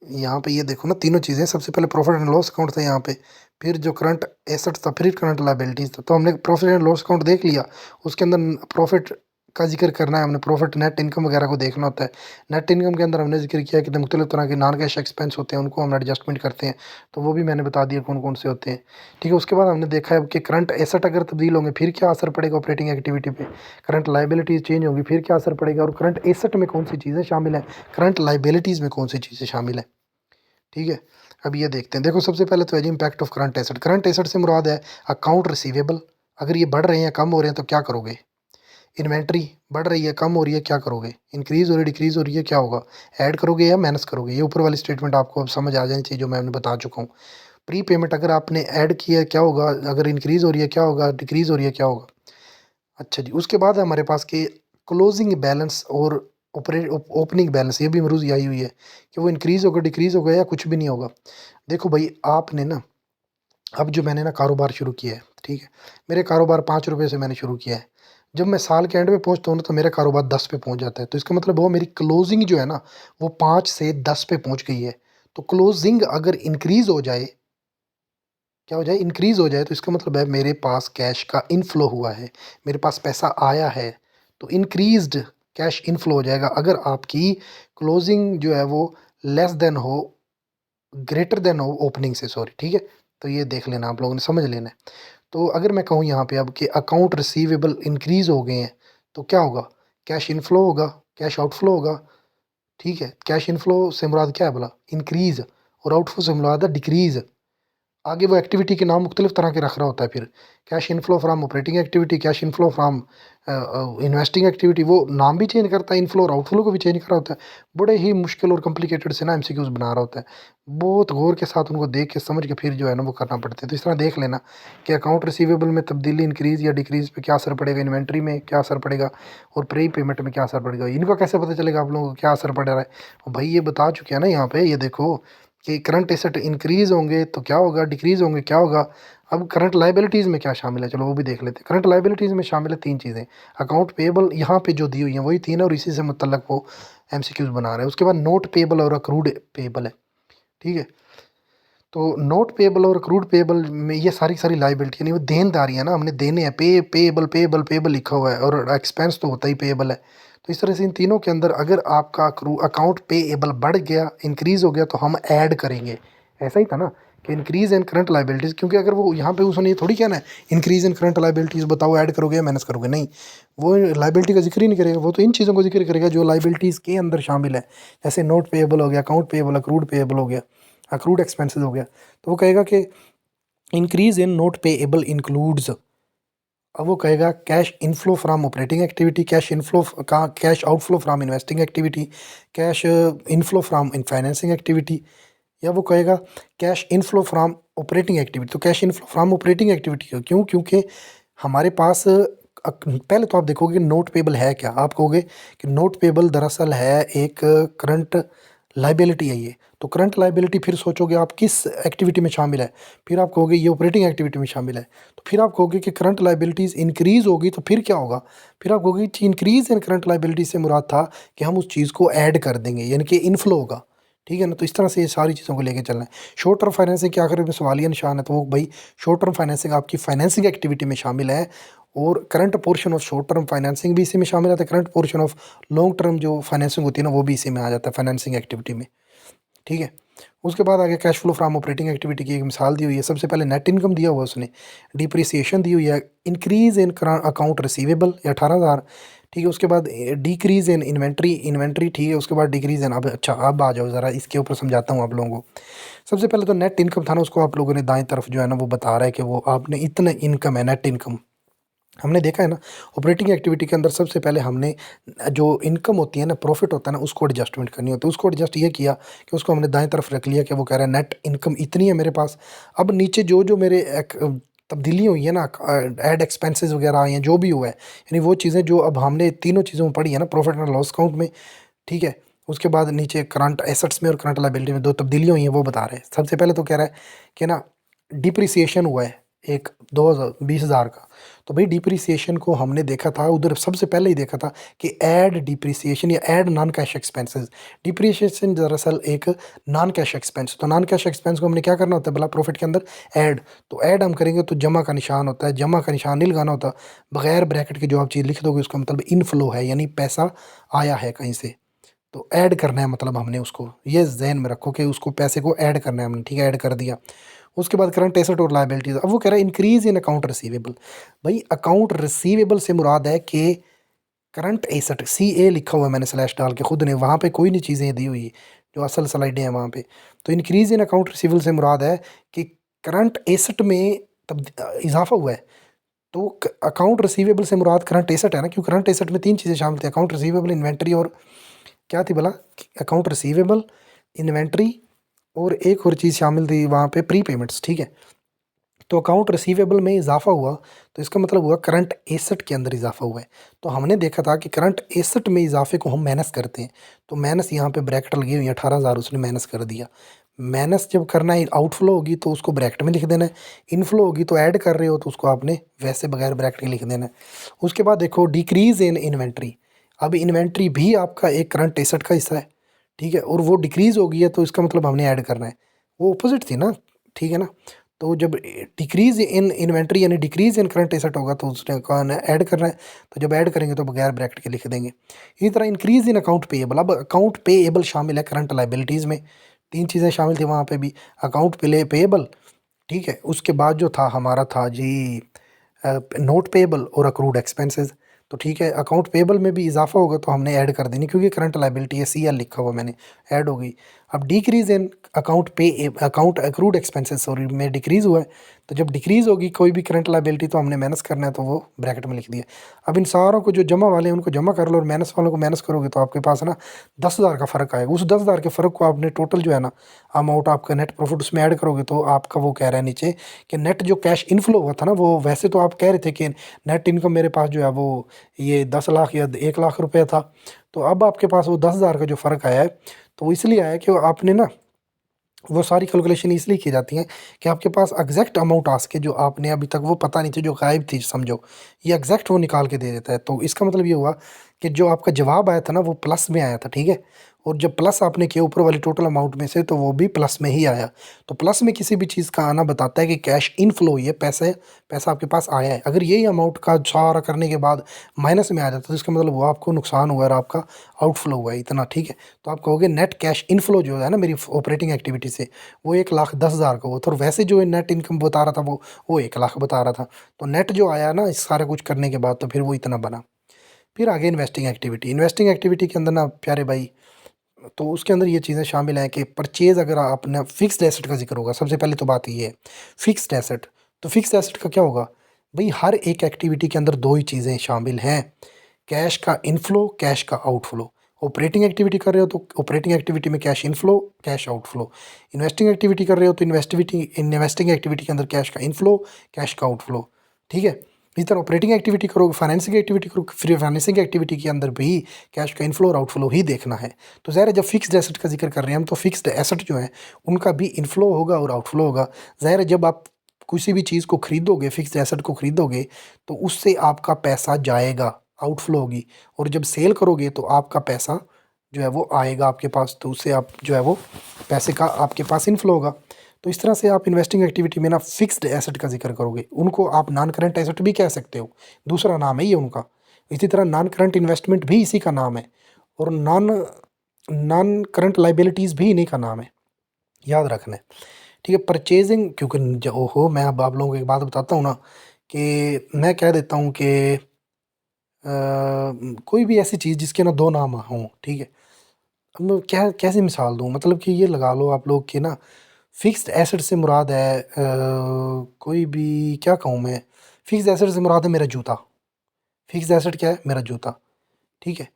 यहाँ पे ये देखो ना, तीनों चीज़ें, सबसे पहले प्रॉफिट एंड लॉस अकाउंट था यहाँ पे, फिर जो करंट एसेट्स था, फिर करंट लायबिलिटीज़ था। तो हमने प्रॉफिट एंड लॉस अकाउंट देख लिया, उसके अंदर प्रॉफिट का जिक्र करना है हमने, प्रॉफिट नेट इनकम वगैरह को देखना होता है। नेट इनकम के अंदर हमने जिक्र किया कि मुख्तलिफ तरह के नॉन कैश एक्सपेंस होते हैं, उनको हम एडजस्टमेंट करते हैं, तो वो भी मैंने बता दिया कौन कौन से होते हैं, ठीक है। उसके बाद हमने देखा है कि करंट एसेट अगर तब्दील होंगे फिर क्या असर पड़ेगा ऑपरेटिंग एक्टिविटी पे, करंट लाइबिलिटीज़ चेंज होंगी फिर क्या असर पड़ेगा, और करंट एसेट में कौन सी चीज़ें शामिल हैं, करंट लाइबिलिटीज़ में कौन सी चीज़ें शामिल हैं, ठीक है। अब ये देखते हैं, देखो सबसे पहले तो है जी impact of current asset. Current asset से मुराद है अकाउंट रिसीवेबल, अगर ये बढ़ रहे हैं कम हो रहे हैं तो क्या करोगे। इन्वेंट्री बढ़ रही है कम हो रही है क्या करोगे। इंक्रीज़ हो रही है डिक्रीज़ हो रही है क्या होगा, ऐड करोगे या माइनस करोगे। ये ऊपर वाली स्टेटमेंट आपको अब समझ आ जानी चाहिए जो मैंने बता चुका हूँ। प्री पेमेंट अगर आपने ऐड किया है क्या होगा, अगर इंक्रीज़ हो रही है क्या होगा, डिक्रीज़ हो रही है क्या होगा। अच्छा जी, उसके बाद है हमारे पास कि क्लोजिंग बैलेंस और ओपनिंग बैलेंस, ये भी मरूज आई हुई है कि वो इंक्रीज़ होगा डिक्रीज़ होगा या कुछ भी नहीं होगा। देखो भाई आपने ना, अब जो मैंने ना कारोबार शुरू किया है, ठीक है, मेरे कारोबार 5 रुपये से मैंने शुरू किया है, जब मैं साल के एंड में पहुंचता हूँ ना तो मेरा कारोबार 10 पे पहुंच जाता है, तो इसका मतलब वो मेरी क्लोजिंग जो है ना वो 5 से 10 पे पहुंच गई है। तो क्लोजिंग अगर इंक्रीज हो जाए, क्या हो जाए, इंक्रीज हो जाए, तो इसका मतलब है मेरे पास कैश का इनफ्लो हुआ है, मेरे पास पैसा आया है, तो इंक्रीज्ड कैश इनफ्लो हो जाएगा अगर आपकी क्लोजिंग जो है वो लेस देन हो, ग्रेटर देन हो ओपनिंग से, सॉरी, ठीक है। तो ये देख लेना, आप लोगों ने समझ लेना है। तो अगर मैं कहूँ यहाँ पे अब कि अकाउंट रिसीवेबल इंक्रीज हो गए हैं तो क्या होगा, कैश इनफ्लो होगा, कैश आउटफ्लो होगा, ठीक है। कैश इनफ्लो से मुराद क्या है बोला, इंक्रीज, और आउटफ्लो से मुराद है डिक्रीज। आगे वो एक्टिविटी के नाम मुख्तलिफ तरह के रख रहा होता है फिर, cash inflow from operating activity, cash inflow from investing activity, वो नाम भी चेंज करता है, इनफ्लो और आउटफ्लो को भी चेंज कर रहा होता है। बड़े ही मुश्किल और कॉम्प्लिकेटेड से ना एमसीक्यूज बना रहा होता है, बहुत गौर के साथ उनको देख के समझ के फिर जो है ना वो करना पड़ता है। तो इस तरह देख लेना कि अकाउंट रिसीवेबल में तब्दीली इंक्रीज़ या डिक्रीज़ पे क्या असर पड़ेगा, इन्वेंट्री में क्या असर पड़ेगा, और प्री पेमेंट में क्या असर पड़ेगा। इनका कैसे पता चलेगा आप लोगों को क्या असर पड़ रहा है, भाई ये बता चुके हैं ना यहाँ पे, ये देखो कि करंट एसेट इंक्रीज होंगे तो क्या होगा, डिक्रीज होंगे क्या होगा। अब करंट लाइबिलिटीज़ में क्या शामिल है, चलो वो भी देख लेते हैं। करंट लाइबिलिटीज़ में शामिल है तीन चीज़ें, अकाउंट पेबल यहाँ पे जो दी हुई हैं वही तीन है, और इसी से मुतल्लक वो एमसीक्यूज बना रहे हैं। उसके बाद नोट पेबल और अक्रूड पेबल है, ठीक है। तो नोट पेबल और अक्रूड पेबल में ये सारी सारी लाइबिलिटी, यानी वो देनदारी है ना, हमने देने हैं, पेबल पेबल पेबल लिखा हुआ है, और एक्सपेंस तो होता ही पेबल है। तो इस तरह से इन तीनों के अंदर अगर आपका अकाउंट पेएबल बढ़ गया, इंक्रीज हो गया, तो हम ऐड करेंगे। ऐसा ही था ना कि इंक्रीज़ इन करंट लाइबिलिटीज़, क्योंकि अगर वो यहाँ पे उसने ये थोड़ी कहना है इंक्रीज़ इन करंट लाइबिलिटीज़ बताओ ऐड करोगे या माइनस करोगे, नहीं, वो लाइबिलिटी का जिक्र ही नहीं करेगा, वो तो इन चीज़ों को जिक्र करेगा जो लाइबिलिटीज़ के अंदर शामिल है। जैसे नोट पेएबल हो गया, अकाउंट पेएबल, अक्रूड पेएबल हो गया, अक्रूड एक्सपेंसेस हो गया। तो वो कहेगा कि increase in note payable includes, अब वो कहेगा cash inflow from operating activity, cash inflow का cash outflow from investing activity, cash inflow from in financing activity, या वो कहेगा cash inflow from operating activity. तो cash inflow from operating activity क्यों? क्योंकि हमारे पास पहले तो आप देखोगे नोट पेबल है क्या, आप कहोगे कि नोट पेबल दरअसल है एक करंट लाइबिलिटी है ये। तो करंट लाइबिलिटी फिर सोचोगे आप किस एक्टिविटी में शामिल है, फिर आप कहोगे ये ऑपरेटिंग एक्टिविटी में शामिल है। तो फिर आप कहोगे कि करंट लाइबिलिटीज़ इंक्रीज़ होगी, तो फिर क्या होगा, फिर आप कहोगे कि इंक्रीज़ इन करंट लाइबिलिटी से मुराद था कि हम उस चीज़ को ऐड कर देंगे, यानी कि इनफ्लो होगा, ठीक है ना। तो इस तरह से ये सारी चीज़ों को लेके चलना है। शॉर्ट टर्म फाइनेंसिंग के आखिर में सवालिया निशान है, तो वो भाई शॉर्ट टर्म फाइनेंसिंग आपकी फाइनेंसिंग एक्टिविटी में शामिल है, और current portion of short term financing भी इसी में शामिल आता है, current portion of long term जो फाइनेंसिंग होती है ना वो भी इसी में आ जाता है, फाइनेंसिंग एक्टिविटी में, ठीक है। उसके बाद आगे cash flow from operating activity की एक मिसाल दी हुई है। सबसे पहले नेट इनकम दिया हुआ है उसने, डिप्रिसिएशन दी हुई है, इंक्रीज़ इन अकाउंट रिसीवेबल या 18,000, ठीक है। उसके बाद डिक्रीज़ इन इन्वेंट्री, ठीक है। उसके बाद डिक्रीज़ इन, अब अच्छा अब आ जाओ ज़रा इसके ऊपर समझाता हूँ आप लोगों को। सबसे पहले तो नेट इनकम था ना, उसको आप लोगों ने दाएं तरफ जो है ना वो बता रहा है कि वो आपने इतना इनकम है, नेट इनकम हमने देखा है ना। ऑपरेटिंग एक्टिविटी के अंदर सबसे पहले हमने जो इनकम होती है ना, प्रॉफिट होता है ना, उसको एडजस्टमेंट करनी होती है। उसको एडजस्ट ये किया कि उसको हमने दाएं तरफ रख लिया कि वो कह रहा है नेट इनकम इतनी है मेरे पास। अब नीचे जो जो मेरे तब्दीली हुई है ना, ऐड एक्सपेंसेस वगैरह आए हैं, जो भी हुआ है, यानी वो चीज़ें जो अब हमने तीनों चीज़ों में पढ़ी है ना, प्रॉफिट एंड लॉस अकाउंट में, ठीक है। उसके बाद नीचे करंट एसेट्स में और करंट लायबिलिटी में दो तब्दीलियाँ हुई हैं, वो बता रहे हैं। सबसे पहले तो कह रहा है कि ना डिप्रिसिएशन हुआ है एक 20,000 का। तो भाई डिप्रिसिएशन को हमने देखा था उधर, सबसे पहले ही देखा था कि ऐड डिप्रिसिएशन या add non cash expenses. Depreciation दरअसल एक नॉन कैश एक्सपेंस, तो नॉन कैश एक्सपेंस को हमने क्या करना होता है भला प्रॉफिट के अंदर, ऐड। तो ऐड हम करेंगे तो जमा का निशान होता है, जमा का निशान नहीं लगाना होता, बगैर ब्रैकेट के जो आप चीज़ लिख दोगे उसका मतलब इनफ्लो है, यानी पैसा आया है कहीं से। तो ऐड करना है, मतलब हमने उसको ये जहन में रखो कि उसको पैसे को ऐड करना है हमने, ठीक है, ऐड कर दिया। उसके बाद करंट एसेट और लायबिलिटीज, अब वो कह रहा है इंक्रीज इन अकाउंट रिसीवेबल। भाई अकाउंट रिसीवेबल से मुराद है कि करंट एसेट, CA लिखा हुआ है मैंने स्लैश डाल के, खुद ने वहाँ पे कोई नहीं चीज़ें दी हुई जो असल स्लाइडें हैं वहाँ पे। तो इंक्रीज इन अकाउंट रिसीवेबल से मुराद है कि करंट एसेट में तब इजाफा हुआ है। तो अकाउंट रिसीवेबल से मुराद करंट एसेट है ना, क्योंकि करंट एसेट में तीन चीज़ें शामिल थी, अकाउंट रिसीवेबल, इन्वेंट्री, और क्या थी भला, अकाउंट रिसीवेबल, इन्वेंट्री, और एक और चीज़ शामिल थी वहाँ पे, प्री पेमेंट्स, ठीक है। तो अकाउंट रिसीवेबल में इजाफा हुआ तो इसका मतलब हुआ करंट एसेट के अंदर इजाफा हुआ है। तो हमने देखा था कि करंट एसेट में इजाफे को हम माइनस करते हैं, तो माइनस यहाँ पे ब्रैकेट लगी हुई है, 18,000 उसने माइनस कर दिया। माइनस जब करना है, आउटफ्लो होगी तो उसको ब्रैकेट में लिख देना है, इनफ्लो होगी तो ऐड कर रहे हो तो उसको आपने वैसे बगैर ब्रैकेट के लिख देना है। उसके बाद देखो डिक्रीज इन इन्वेंट्री, अब इन्वेंट्री भी आपका एक करंट एसेट का हिस्सा है, ठीक है, और वो डिक्रीज़ हो गई है तो इसका मतलब हमने ऐड करना है, वो अपोजिट थी ना, ठीक है ना। तो जब डिक्रीज़ इन इन्वेंट्री यानी डिक्रीज़ इन करंट एसेट होगा तो उसने कहा ऐड करना है, तो जब ऐड करेंगे तो बगैर ब्रैकेट के लिख देंगे। इसी तरह इंक्रीज़ इन अकाउंट पेएबल, अब अकाउंट पेएबल शामिल है करंट लाइबिलिटीज़ में, तीन चीज़ें शामिल थी वहाँ पे भी, अकाउंट पेएबल, ठीक है। उसके बाद जो था हमारा था जी नोट पेएबल और अक्रूड एक्सपेंसेस। तो ठीक है, अकाउंट पेएबल में भी इजाफा होगा तो हमने ऐड कर देनी, क्योंकि करंट लाइबिलिटी है, CL लिखा हुआ मैंने, ऐड हो गई। अब decrease in account accrued expenses sorry में डिक्रीज़ हुआ है, तो जब डिक्रीज़ होगी कोई भी करंट लाइबिलिटी तो हमने माइनस करना है, तो वो ब्रैकेट में लिख दिया। अब इन सारों को जो जमा वाले हैं उनको जमा कर लो और माइनस वालों को माइनस करोगे तो आपके पास ना 10,000 का फ़र्क आएगा। उस 10,000 के फ़र्क को आपने टोटल जो है ना अमाउंट आपका नेट प्रॉफिट उसमें ऐड करोगे तो आपका वो कह रहा है नीचे कि नेट जो कैश इनफ्लो हुआ था ना, वो वैसे तो आप कह रहे थे कि नेट इनकम मेरे पास जो है वो ये 10 लाख या 1 लाख रुपये था, तो अब आपके पास वो 10,000 का जो फ़र्क आया है तो वो इसलिए आया कि आपने ना वो सारी कैलकुलेशन इसलिए की जाती हैं कि आपके पास एग्जैक्ट अमाउंट आ सके जो आपने अभी तक वो पता नहीं थी, जो गायब थी समझो, ये एग्जैक्ट वो निकाल के दे देता है। तो इसका मतलब ये हुआ कि जो आपका जवाब आया था ना वो प्लस में आया था, ठीक है, और जब प्लस आपने किया ऊपर वाली टोटल अमाउंट में से तो वो भी प्लस में ही आया। तो प्लस में किसी भी चीज़ का आना बताता है कि कैश इनफ्लो हुई है, पैसा आपके पास आया है। अगर यही अमाउंट का सारा करने के बाद माइनस में आ जाता तो इसका मतलब वो आपको नुकसान हुआ है और आपका आउटफ्लो हुआ है इतना, ठीक है। तो आप कहोगे नेट कैश इनफ्लो जो है ना मेरी ऑपरेटिंग एक्टिविटी से, वो 1,10,000 का हुआ था, और वैसे जो नेट इनकम बता रहा था वो 1,00,000 बता रहा था। तो नेट जो आया ना इस सारा कुछ करने के बाद तो फिर वो इतना बना। फिर आगे इन्वेस्टिंग एक्टिविटी के अंदर ना प्यारे भाई, तो उसके अंदर ये चीज़ें शामिल हैं कि परचेज़, अगर आपने फिक्स्ड एसेट का जिक्र होगा सबसे पहले तो बात ये है फिक्स्ड एसेट। तो फिक्स्ड एसेट का क्या होगा भाई, हर एक एक्टिविटी के अंदर दो ही चीज़ें शामिल हैं, कैश का इनफ्लो, कैश का आउटफ्लो। ऑपरेटिंग एक्टिविटी कर रहे हो तो ऑपरेटिंग एक्टिविटी में cash inflow, cash outflow. Investing activity कर रहे हो तो इन्वेस्टिंग एक्टिविटी के अंदर कैश का इनफ्लो, कैश का आउटफ्लो, ठीक है। इसी तरह ऑपरेटिंग एक्टिविटी करोगे, फाइनेंसिंग एक्टिविटी करोगे, फिर फाइनेंसिंग एक्टिविटी के अंदर भी कैश का इनफ्लो और आउटफ्लो ही देखना है। तो ज़ाहिर है जब फिक्स्ड एसेट का जिक्र कर रहे हैं हम, तो फिक्स्ड एसेट जो है उनका भी इनफ्लो होगा और आउटफ्लो होगा। ज़ाहिर है जब आप किसी भी चीज़ को खरीदोगे, फिक्स्ड एसेट को खरीदोगे, तो उससे आपका पैसा जाएगा, आउटफ्लो होगी। और जब सेल करोगे तो आपका पैसा जो है वो आएगा आपके पास, तो उससे आप जो है वो पैसे का आपके पास इनफ्लो होगा। तो इस तरह से आप इन्वेस्टिंग एक्टिविटी में ना फिक्स्ड एसेट का जिक्र करोगे, उनको आप नॉन करंट एसेट भी कह सकते हो, दूसरा नाम है ये उनका। इसी तरह नॉन करंट इन्वेस्टमेंट भी इसी का नाम है, और नॉन नॉन करंट लाइबिलिटीज़ भी इन्हीं का नाम है, याद रखना है, ठीक है। परचेजिंग, क्योंकि ओहो, मैं अब आप लोगों को एक बात बताता हूँ ना, कि मैं कह देता हूँ कि कोई भी ऐसी चीज़ जिसके ना दो नाम हों, ठीक है। अब मैं क्या कैसे मिसाल दूँ, मतलब कि ये लगा लो आप लोग कि ना फिक्स्ड एसेट से मुराद है कोई भी, क्या कहूँ मैं, फिक्स्ड एसेट से मुराद है मेरा जूता। फिक्स्ड एसेट क्या है? मेरा जूता, ठीक है।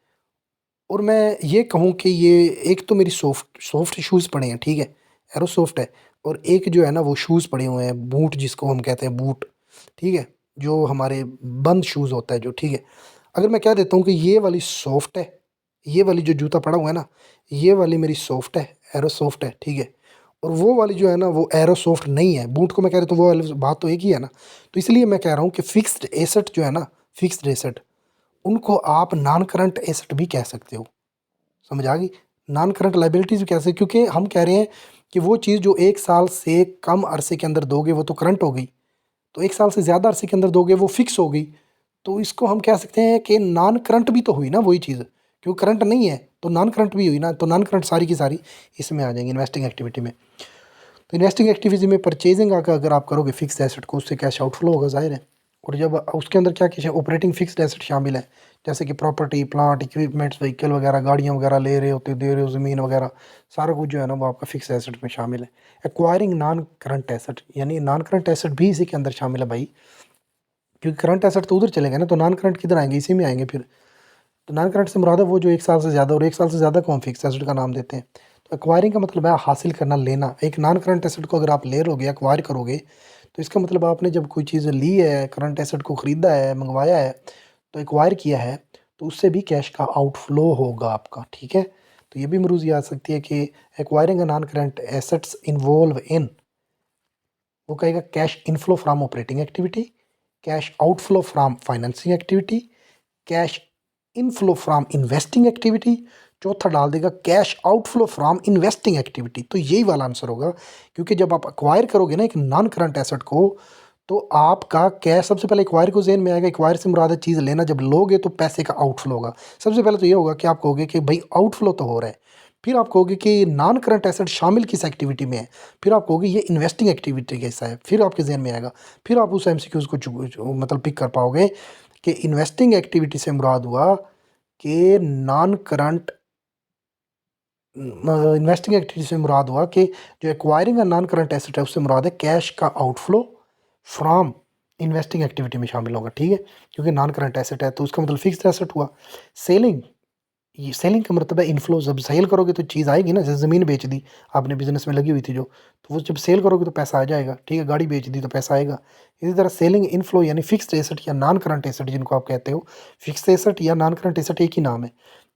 और मैं ये कहूँ कि ये एक तो मेरी सॉफ्ट शूज़ पड़े हैं, ठीक है, एरो सॉफ्ट है। और एक जो है ना वो शूज़ पड़े हुए हैं, बूट जिसको हम कहते हैं बूट, ठीक है, जो हमारे बंद शूज़ होता है जो, ठीक है। अगर मैं कह देता हूँ कि ये वाली सॉफ्ट है, ये वाली जो जूता पड़ा हुआ है ना, ये वाली मेरी सॉफ्ट है, एरो सॉफ्ट है, ठीक है। और वो वाली जो है ना वो एरो सॉफ्ट नहीं है, बूट को मैं कह रहा हूँ तो वो वाली बात तो एक ही है ना। तो इसलिए मैं कह रहा हूँ कि फिक्स्ड एसेट जो है ना, फिक्स्ड एसेट, उनको आप नॉन करंट एसेट भी कह सकते हो, समझ आ गई। नॉन करंट लाइबिलिटीज़ भी कैसे, क्योंकि हम कह रहे हैं कि वो चीज़ जो 1 साल से कम अरसे के अंदर दोगे वो तो करंट हो गई, तो 1 साल से ज़्यादा अरसे के अंदर दोगे वो फिक्स हो गई। तो इसको हम कह सकते हैं कि नॉन करंट भी तो हुई ना वही चीज़, क्योंकि करंट नहीं है तो नॉन करंट भी हुई ना, तो नॉन करंट सारी की सारी इसमें आ जाएंगी इन्वेस्टिंग एक्टिविटी में। तो इन्वेस्टिंग एक्टिविटी में परचेजिंग आकर अगर आप करोगे फिक्स्ड एसेट को, उससे कैश आउटफ्लो होगा, ज़ाहिर है। और जब उसके अंदर क्या क्या ऑपरेटिंग फिक्स्ड एसेट शामिल है, जैसे कि प्रॉपर्टी, प्लांट, इक्विपमेंट्स, व्हीकल वगैरह, गाड़ियाँ वगैरह ले रहे होते, दे रहे हो, ज़मीन वगैरह, सारा कुछ जो है ना वो आपका फिक्स एसेट में शामिल है। एक्वायरिंग नॉन करंट एसेट, यानी नॉन करंट एसेट भी इसी के अंदर शामिल है भाई, क्योंकि करंट एसेट तो उधर चले गए ना, तो नॉन करंट किधर आएंगे, इसी में आएंगे फिर। तो नॉन करंट से मुराद है वो जो 1 साल से ज़्यादा, और 1 साल से ज़्यादा को हम फिक्स एसेट का नाम देते हैं। तो एक्वायरिंग का मतलब है हासिल करना, लेना। एक नॉन करंट एसेट को अगर आप ले लोगे, एक्वायर करोगे, तो इसका मतलब आपने जब कोई चीज़ ली है, करंट एसेट को ख़रीदा है, मंगवाया है, तो एक्वायर किया है, तो उससे भी कैश का आउटफ्लो होगा आपका, ठीक है। तो ये भी मरूज़ी आ सकती है कि acquiring non current assets involve in, वो कहेगा cash inflow from operating activity, cash outflow from financing activity, cash inflow from investing activity, चौथा डाल देगा cash outflow from investing activity. तो यही वाला आंसर होगा, क्योंकि जब आप अक्वायर करोगे ना एक नॉन करंट एसेट को, तो आपका कैश सबसे पहले एक्वायर को ज़हन में आएगा। एक्वायर से मुराद है चीज़ लेना, जब लोगे तो पैसे का आउटफ्लो होगा। सबसे पहले तो ये होगा कि आप कहोगे कि भाई आउटफ्लो तो हो रहा है, फिर आप कहोगे कि नॉन करंट एसेट शामिल किस एक्टिविटी में है, फिर आप कहोगे ये इन्वेस्टिंग एक्टिविटी का हिस्सा है, फिर आपके जहन में आएगा, फिर आप उस एमसीक्यूज़ को मतलब पिक कर पाओगे कि इन्वेस्टिंग एक्टिविटी से मुराद हुआ कि नॉन करंट, इन्वेस्टिंग एक्टिविटी से मुराद हुआ कि जो एक्वायरिंग नॉन करंट एसेट है उससे मुराद है कैश का आउटफ्लो फ्रॉम इन्वेस्टिंग एक्टिविटी में शामिल होगा, ठीक है, क्योंकि नॉन करंट एसेट है तो उसका मतलब फिक्स्ड एसेट हुआ। सेलिंग, ये सेलिंग का मतलब है इनफ्लो, जब सेल करोगे तो चीज़ आएगी ना, जैसे ज़मीन बेच दी आपने, बिजनेस में लगी हुई थी जो, तो वो जब सेल करोगे तो पैसा आ जाएगा, ठीक है, गाड़ी बेच दी तो पैसा आएगा। इसी तरह सेलिंग इनफ्लो यानी फिक्स्ड एसेट या नॉन करंट एसेट जिनको आप कहते हो, फिक्स्ड एसेट या नॉन करंट एसेट एक ही नाम है,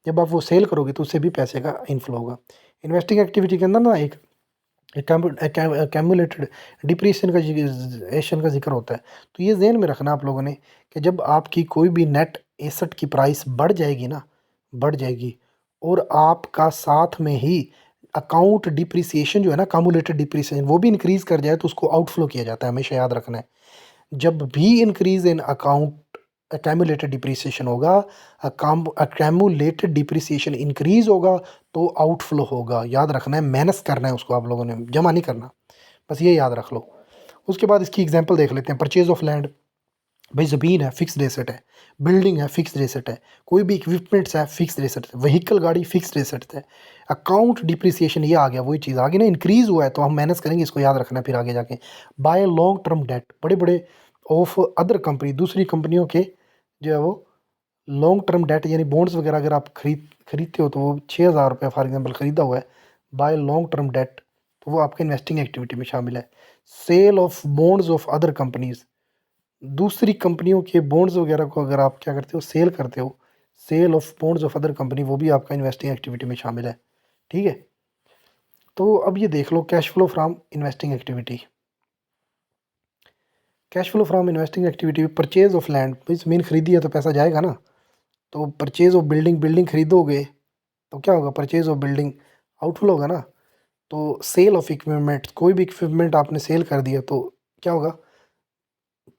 जब आप वो सेल करोगे तो उससे भी पैसे का इनफ्लो होगा। इन्वेस्टिंग एक्टिविटी के अंदर ना एक कैमुलेटेड डिप्रिसिएशन का जिक्र होता है। तो ये ज़हन में रखना आप लोगों ने कि जब आपकी कोई भी नेट एसेट की प्राइस बढ़ जाएगी ना, बढ़ जाएगी, और आपका साथ में ही अकाउंट डिप्रिसिएशन जो है ना, कम्युलेटेड डिप्रिसिएशन, वो भी इंक्रीज़ कर जाए तो उसको आउटफ्लो किया जाता है, हमेशा याद रखना है। जब भी increase in account accumulated depreciation होगा, accumulated डिप्रिसिएशन इंक्रीज़ होगा तो आउटफ्लो होगा। याद रखना है, माइनस करना है उसको, आप लोगों ने जमा नहीं करना, बस ये याद रख लो। उसके बाद इसकी एग्जांपल देख लेते हैं। परचेज ऑफ लैंड, भाई ज़मीन है फिक्स्ड एसेट है, बिल्डिंग है फिक्स्ड एसेट है, कोई भी इक्विपमेंट्स है फिक्स्ड एसेट है, व्हीकल गाड़ी फिक्स्ड एसेट है। अकाउंट डिप्रिसिएशन ये आ गया, वही चीज़ आ गई ना, इंक्रीज़ हुआ है तो हम माइनस करेंगे, इसको याद रखना है फिर आगे जाके। बाय लॉन्ग टर्म डेट, बड़े बड़े ऑफ अदर कंपनी, दूसरी कंपनियों के जो है वो लॉन्ग टर्म डेट यानी बॉन्ड्स वगैरह अगर आप खरीदते हो तो वो 6,000 रुपये फॉर एग्जांपल ख़रीदा हुआ है बाय लॉन्ग टर्म डेट, तो वो आपके इन्वेस्टिंग एक्टिविटी में शामिल है। Sale of bonds of other companies, दूसरी कंपनियों के बॉन्ड्स वगैरह को अगर आप क्या करते हो, सेल करते हो, sale of bonds of other company, वो भी आपका इन्वेस्टिंग एक्टिविटी में शामिल है। ठीक है, तो अब ये देख लो cash flow from investing activity. Cash flow from investing activity, purchase of land, भाई ज़मीन खरीदी है तो पैसा जाएगा ना। तो परचेज ऑफ बिल्डिंग, बिल्डिंग खरीदोगे तो क्या होगा, परचेज ऑफ बिल्डिंग आउटफ्लो होगा ना। तो सेल ऑफ इक्विपमेंट, कोई भी इक्विपमेंट आपने सेल कर दिया तो क्या होगा,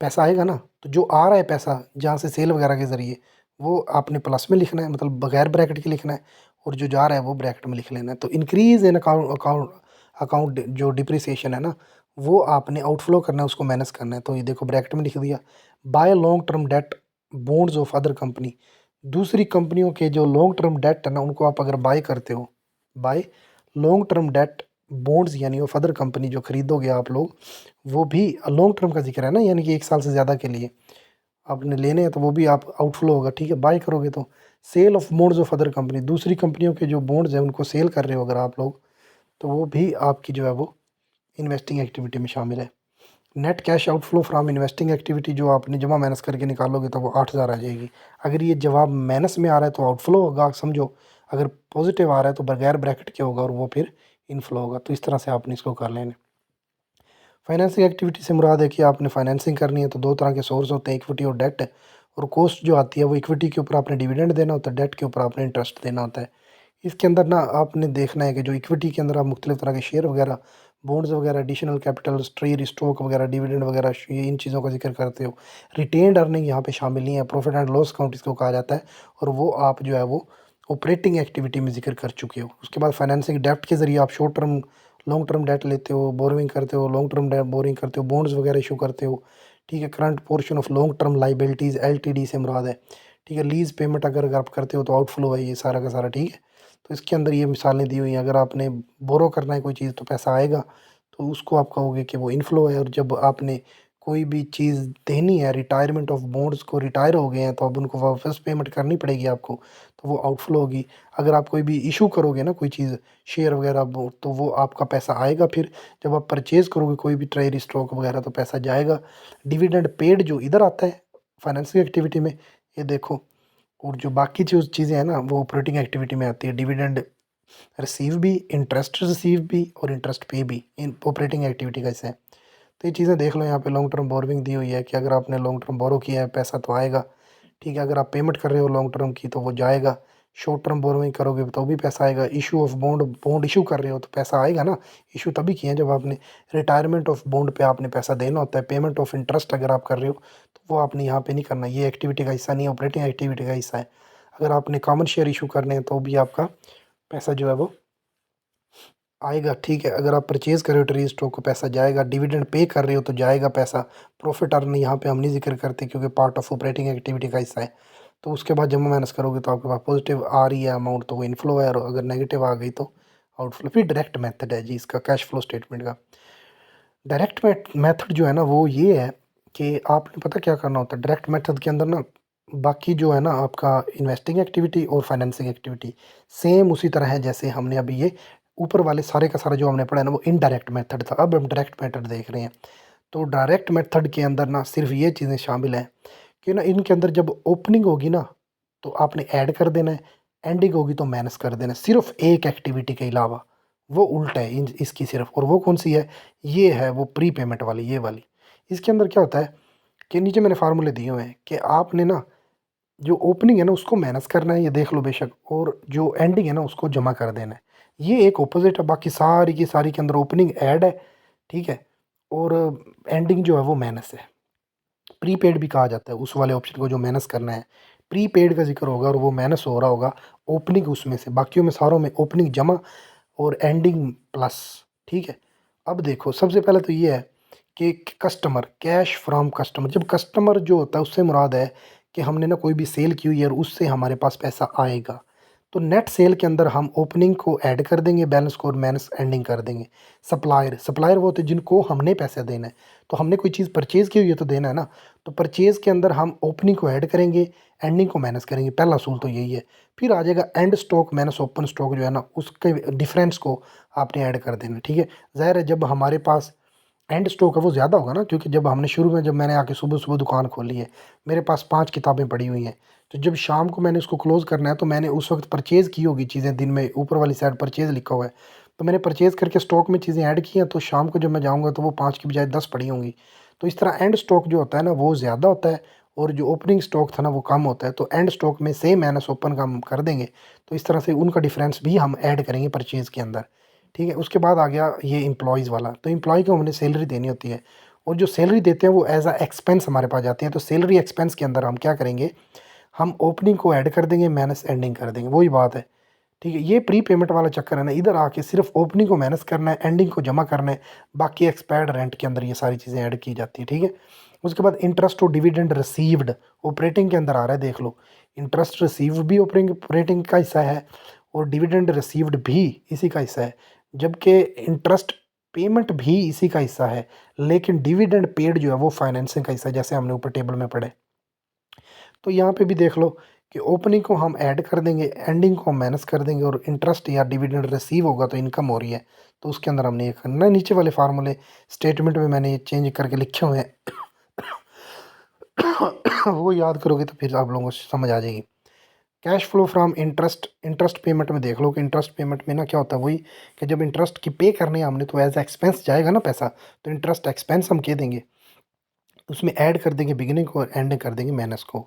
पैसा आएगा ना। तो जो आ रहा है पैसा जहाँ से सेल वगैरह के ज़रिए, वो आपने प्लस में लिखना है, मतलब बगैर ब्रैकेट के लिखना है, और जो जा रहा है वो ब्रैकेट में लिख लेना है। तो इंक्रीज़ इन अकाउंट जो डिप्रिसिएशन है ना, वो आपने आउटफ्लो करना है, उसको माइनस करना है। तो ये देखो ब्रैकेट में लिख दिया। Buy long term debt bonds of other company, दूसरी कंपनियों के जो लॉन्ग टर्म डेट है ना, उनको आप अगर बाय करते हो, buy long term debt bonds यानी ऑफ अदर कंपनी जो खरीदोगे आप लोग, वो भी लॉन्ग टर्म का जिक्र है ना, यानी कि 1 साल से ज़्यादा के लिए आपने लेने हैं, तो वो भी आप आउटफ्लो होगा। ठीक है, बाय करोगे तो sale of bonds of other company, दूसरी कंपनियों के जो बॉन्ड्स हैं उनको सेल कर रहे हो अगर आप लोग, तो वो भी आपकी जो है वो इन्वेस्टिंग एक्टिविटी में शामिल है। Net cash outflow from investing activity, जो आपने जमा माइनस करके निकालोगे तो वो 8,000 आ जाएगी। अगर ये जवाब माइनस में आ रहा है तो आउटफ्लो होगा समझो, अगर पॉजिटिव आ रहा है तो बगैर ब्रैकेट के होगा और वो फिर इनफ्लो होगा। तो इस तरह से आपने इसको कर लेना। फाइनेंसिंग एक्टिविटी से मुराद है कि आपने फाइनेंसिंग करनी है, तो दो तरह के सोर्स होते हैं, इक्विटी और डेट। और कॉस्ट जो आती है वो इक्विटी के ऊपर आपने डिविडेंड देना होता है, डेट के ऊपर आपने इंटरेस्ट देना होता है। इसके अंदर ना आपने देखना है कि जो इक्विटी के अंदर आप मुख्तलिफ तरह के शेयर वगैरह, बॉन्ड्स वगैरह, एडिशनल कैपिटल, ट्रेड स्टॉक वगैरह, डिविडेंड वगैरह, ये इन चीज़ों का जिक्र करते हो। रिटेन्ड अर्निंग यहाँ पे शामिल नहीं है, प्रॉफिट एंड लॉस अकाउंट इसको कहा जाता है, और वो आप जो है वो ऑपरेटिंग एक्टिविटी में जिक्र कर चुके हो। उसके बाद फाइनेंसिंग डेप्ट के ज़रिए आप short term long term date लेते हो, बोरोइंग करते हो, लॉन्ग टर्म डेट बोरिंग करते हो, बॉन्ड्स वगैरह इशू करते हो। ठीक है, current portion of long term liabilities LTD से मुराद है। ठीक है, लीज़ पेमेंट अगर आप करते हो तो आउटफ्लो है ये सारा का सारा। ठीक है, तो इसके अंदर ये मिसालें दी हुई हैं। अगर आपने बोरो करना है कोई चीज़ तो पैसा आएगा, तो उसको आप कहोगे कि वो इनफ्लो है। और जब आपने कोई भी चीज़ देनी है, रिटायरमेंट ऑफ बॉन्ड्स को रिटायर हो गए हैं तो अब उनको वापस पेमेंट करनी पड़ेगी आपको, तो वो आउटफ्लो होगी। अगर आप कोई भी इशू करोगे ना कोई चीज़, शेयर वगैरह तो वो आपका पैसा आएगा। फिर जब आप परचेज़ करोगे कोई भी ट्रेजरी स्टॉक वगैरह तो पैसा जाएगा। डिविडेंड पेड जो इधर आता है फाइनेंसिंग एक्टिविटी में, ये देखो। और जो बाकी जो चीज़ें हैं ना वो ऑपरेटिंग एक्टिविटी में आती है। डिविडेंड रिसीव भी, इंटरेस्ट रिसीव भी और इंटरेस्ट पे भी इन ऑपरेटिंग एक्टिविटी का हिस्सा है। तो ये चीज़ें देख लो। यहाँ पे लॉन्ग टर्म बोरोइंग दी हुई है कि अगर आपने लॉन्ग टर्म बोरो किया है पैसा तो आएगा। ठीक है, अगर आप पेमेंट कर रहे हो लॉन्ग टर्म की तो वो जाएगा। शॉर्ट टर्म बोरोइंग करोगे तो भी पैसा आएगा। Issue of bond, bond issue कर रहे हो तो पैसा आएगा ना। इशू तभी किए हैं जब आपने रिटायरमेंट ऑफ बॉन्ड पे आपने पैसा देना होता है। पेमेंट ऑफ इंटरेस्ट अगर आप कर रहे हो तो वो आपने यहाँ पे नहीं करना, ये एक्टिविटी का हिस्सा नहीं है, ऑपरेटिंग एक्टिविटी का हिस्सा है। अगर आपने कॉमन शेयर इशू करने हैं तो भी आपका पैसा जो है वो आएगा। ठीक है, अगर आप परचेज़ कर रहे हो ट्रेजरी स्टॉक को पैसा जाएगा। डिविडेंड पे कर रहे हो तो जाएगा पैसा। प्रॉफिट अर्न यहाँ पे हम नहीं जिक्र करते क्योंकि पार्ट ऑफ ऑपरेटिंग एक्टिविटी का हिस्सा है। तो उसके बाद जमा माइनस करोगे तो आपके पास पॉजिटिव आ रही है अमाउंट तो वो इनफ्लो है, और अगर नेगेटिव आ गई तो आउटफ्लो। फिर डायरेक्ट मेथड है जी इसका कैश फ्लो स्टेटमेंट का। डायरेक्ट मेथड जो है ना वो ये है कि आपने पता क्या करना होता है डायरेक्ट मेथड के अंदर ना, बाकी जो है ना आपका इन्वेस्टिंग एक्टिविटी और फाइनेंसिंग एक्टिविटी सेम उसी तरह है जैसे हमने अभी ये ऊपर वाले सारे का सारा जो हमने पढ़ा है ना वो इनडायरेक्ट मेथड था। अब हम डायरेक्ट मेथड देख रहे हैं। तो डायरेक्ट मेथड के अंदर ना सिर्फ ये चीज़ें शामिल हैं कि ना इनके अंदर जब ओपनिंग होगी ना तो आपने ऐड कर देना है, एंडिंग होगी तो माइनस कर देना है, सिर्फ एक एक्टिविटी के अलावा। वो उल्टा है इसकी सिर्फ। और वो कौन सी है, ये है वो प्री पेमेंट वाली, ये वाली। इसके अंदर क्या होता है कि नीचे मैंने फार्मूले दिए हुए हैं कि आपने ना जो ओपनिंग है ना उसको माइनस करना है, ये देख लो बेशक, और जो एंडिंग है ना उसको जमा कर देना है। ये एक ऑपोजिट है, बाकी सारी की सारी के अंदर ओपनिंग ऐड है, ठीक है, और एंडिंग जो है वो माइनस है। प्रीपेड भी कहा जाता है उस वाले ऑप्शन को जो माइनस करना है, प्रीपेड का जिक्र होगा और वो माइनस हो रहा होगा ओपनिंग उसमें से, बाकियों में सारों में ओपनिंग जमा और एंडिंग प्लस, ठीक है। अब देखो सबसे पहले तो ये है कि कस्टमर, कैश फ्रॉम कस्टमर, जब कस्टमर जो होता है उससे मुराद है कि हमने ना कोई भी सेल की हुई है और उससे हमारे पास पैसा आएगा, तो नेट सेल के अंदर हम ओपनिंग को ऐड कर देंगे, बैलेंस को, और माइनस एंडिंग कर देंगे। सप्लायर, सप्लायर वो होते हैं जिनको हमने पैसे देना है, तो हमने कोई चीज़ परचेज़ की हुई है तो देना है ना, तो परचेज़ के अंदर हम ओपनिंग को ऐड करेंगे, एंडिंग को माइनस करेंगे, पहला असूल तो यही है। फिर आ जाएगा and stock minus open stock, जो है ना उसके डिफरेंस को आपने ऐड कर देना, ठीक है। ज़ाहिर है जब हमारे पास एंड स्टॉक है वो ज़्यादा होगा ना, क्योंकि जब हमने शुरू में, जब मैंने आके सुबह सुबह दुकान खोली है, मेरे पास 5 किताबें पड़ी हुई हैं, तो जब शाम को मैंने उसको क्लोज़ करना है तो मैंने उस वक्त परचेज़ की होगी चीज़ें, दिन में ऊपर वाली साइड परचेज़ लिखा हुआ है, तो मैंने परचेज़ करके स्टॉक में चीज़ें ऐड की हैं, तो शाम को जब मैं जाऊँगा तो वो 5 की बजाय 10 पड़ी होंगी। तो इस तरह एंड स्टॉक जो होता है ना वो ज़्यादा होता है, और जो ओपनिंग स्टॉक था ना वो कम होता है, तो एंड स्टॉक में सेम माइनस ओपन का हम कर देंगे, तो इस तरह से उनका डिफरेंस भी हम ऐड करेंगे परचेज़ के अंदर, ठीक है। उसके बाद आ गया ये एम्प्लॉइज़ वाला, तो एम्प्लॉय को हमने सैलरी देनी होती है, और जो सैलरी देते हैं वो एज़ अ एक्सपेंस हमारे पास जाती है, तो सैलरी एक्सपेंस के अंदर हम क्या करेंगे, हम ओपनिंग को ऐड कर देंगे, माइनस एंडिंग कर देंगे, वही बात है, ठीक है। ये प्री पेमेंट वाला चक्कर है ना, इधर आके सिर्फ ओपनिंग को माइनस करना है, एंडिंग को जमा करना है, बाकी एक्सपायर्ड रेंट के अंदर ये सारी चीज़ें ऐड की जाती है, ठीक है। उसके बाद इंटरेस्ट और डिविडेंड रिसीव्ड ऑपरेटिंग के अंदर आ रहा है, देख लो, इंटरेस्ट रिसीव भी ऑपरेटिंग का हिस्सा है, और डिविडेंड रिसीव्ड भी इसी का हिस्सा है, जबकि इंटरेस्ट पेमेंट भी इसी का हिस्सा है, लेकिन डिविडेंड पेड जो है वो फाइनेंसिंग का हिस्सा है, जैसे हमने ऊपर टेबल में पढ़े। तो यहाँ पे भी देख लो कि ओपनिंग को हम ऐड कर देंगे, एंडिंग को हम माइनस कर देंगे, और इंटरेस्ट या डिविडेंड रिसीव होगा तो इनकम हो रही है, तो उसके अंदर हमने ये करना है। नीचे वाले फार्मूले स्टेटमेंट में मैंने ये चेंज करके लिखे हुए हैं वो याद करोगे तो फिर आप लोगों को समझ आ जाएगी। Cash flow from interest, interest payment में देख लो कि इंटरेस्ट पेमेंट में ना क्या होता है, वही कि जब इंटरेस्ट की पे करनी है हमने तो एज एक्सपेंस जाएगा ना पैसा, तो इंटरेस्ट एक्सपेंस हम कह देंगे, उसमें ऐड कर देंगे बिगिनिंग को और एंडिंग कर देंगे माइनस को,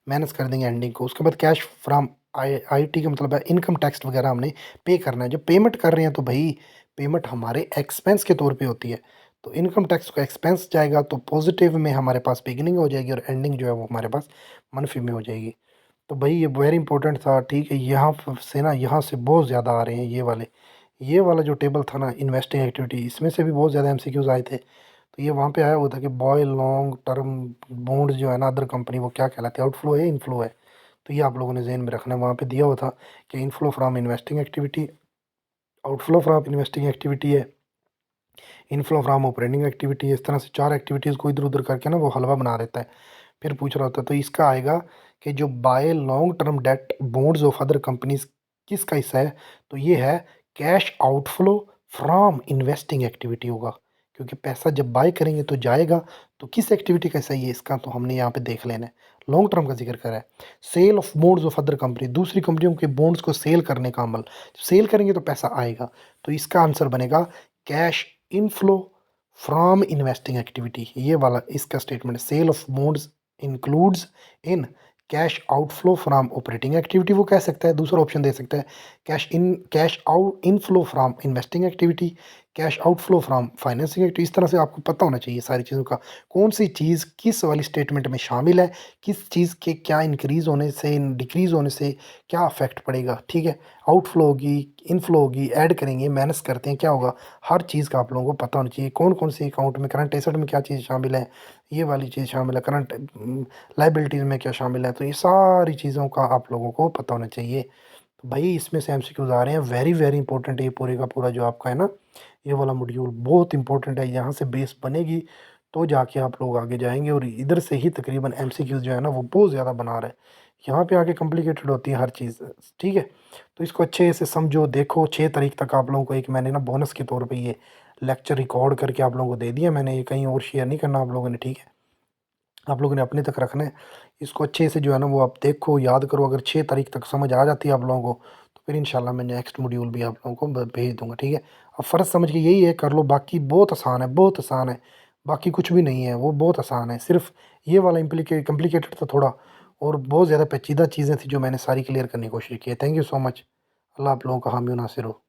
माइनस कर देंगे एंडिंग को। उसके बाद कैश फ्रॉम आईटी का मतलब है इनकम टैक्स वगैरह हमने पे करना है, जब पेमेंट कर रहे हैं तो भाई पेमेंट हमारे एक्सपेंस के तौर पे होती है, तो इनकम टैक्स का एक्सपेंस जाएगा, तो पॉजिटिव में हमारे पास बिगिनिंग हो जाएगी और एंडिंग जो है वो हमारे पास मनफी में हो जाएगी। तो भाई ये वेरी इंपॉर्टेंट था, ठीक है। यहाँ से ना, यहाँ से बहुत ज़्यादा आ रहे हैं ये वाले, ये वाला जो टेबल था ना इन्वेस्टिंग एक्टिविटी, इसमें से भी बहुत ज़्यादा एमसीक्यूज आए थे। तो ये वहाँ पे आया हुआ था कि बॉय लॉन्ग टर्म बॉन्ड्स जो है ना अदर कंपनी, वो क्या कहलाते हैं, आउटफ्लो है इनफ्लो है, तो ये आप लोगों ने जहन में रखना है। वहाँ पे दिया हुआ था कि inflow from investing activity, outflow from investing activity है, इनफ्लो फ्रॉम ऑपरेटिंग एक्टिविटी है, इस तरह से 4 एक्टिविटीज़ को इधर उधर करके ना वो हलवा बना देता है, फिर पूछ रहा होता है। तो इसका आएगा कि जो buy long term debt bonds of other companies किसका हिस्सा है, तो ये है cash outflow from investing activity होगा, क्योंकि पैसा जब बाय करेंगे तो जाएगा, तो किस एक्टिविटी का हिस्सा है ये, इसका तो हमने यहाँ पे देख लेना है, लॉन्ग टर्म का जिक्र करा है। Sale of bonds of other company, दूसरी कंपनियों के बॉन्ड्स को सेल करने का अमल, सेल करेंगे तो पैसा आएगा, तो इसका आंसर बनेगा cash inflow from investing activity, ये वाला इसका statement, sale of bonds includes in cash outflow from operating activity, वो कह सकता है। दूसरा ऑप्शन दे सकता है cash out inflow from investing activity, cash outflow from financing activity. इस तरह से आपको पता होना चाहिए सारी चीज़ों का, कौन सी चीज़ किस वाली स्टेटमेंट में शामिल है, किस चीज़ के क्या इंक्रीज़ होने से डिक्रीज़ होने से क्या अफेक्ट पड़ेगा, ठीक है। आउटफ्लो होगी, इनफ्लो होगी, ऐड करेंगे, माइनस करते हैं, क्या होगा, हर चीज़ का आप लोगों को पता होना चाहिए। कौन कौन सी अकाउंट में, करंट एसेट में क्या चीज़ शामिल है, ये वाली चीज़ शामिल है, करंट लाइबिलिटीज़ में क्या शामिल है, तो ये सारी चीज़ों का आप लोगों को पता होना चाहिए। तो भाई इसमें से एमसीक्यूज़ आ रहे हैं, वेरी वेरी इंपॉर्टेंट है ये पूरे का पूरा जो आपका है ना, ये वाला मॉड्यूल बहुत इंपॉर्टेंट है, यहाँ से बेस बनेगी तो जाके आप लोग आगे जाएंगे, और इधर से ही तकरीबन एमसीक्यूज़ जो है ना वो बहुत ज़्यादा बना रहा है, यहाँ पे आके कॉम्प्लिकेटेड होती है हर चीज़, ठीक है। तो इसको अच्छे से समझो, देखो 6 तारीख तक आप लोगों को एक मैंने ना बोनस के तौर पे ये लेक्चर रिकॉर्ड करके आप लोगों को दे दिया मैंने, ये कहीं और शेयर नहीं करना आप लोगों ने, ठीक है। आप लोगों ने अपने तक रखना है, इसको अच्छे से जो है ना वो आप देखो, याद करो, अगर 6 तारीख तक समझ आ जाती है आप लोगों को, तो फिर इंशाल्लाह मैं नेक्स्ट मॉड्यूल भी आप लोगों को भेज दूंगा, ठीक है। अब फ़र्ज़ समझ के यही है, कर लो, बाकी बहुत आसान है, बहुत आसान है, बाकी कुछ भी नहीं है, वो बहुत आसान है, सिर्फ ये वाला कम्प्लिकेटेड था थोड़ा, और बहुत ज़्यादा पेचीदा चीज़ें थी जो मैंने सारी क्लियर करने की कोशिश की है। Thank you so much. अल्लाह आप लोगों का हामी और नासिर हो।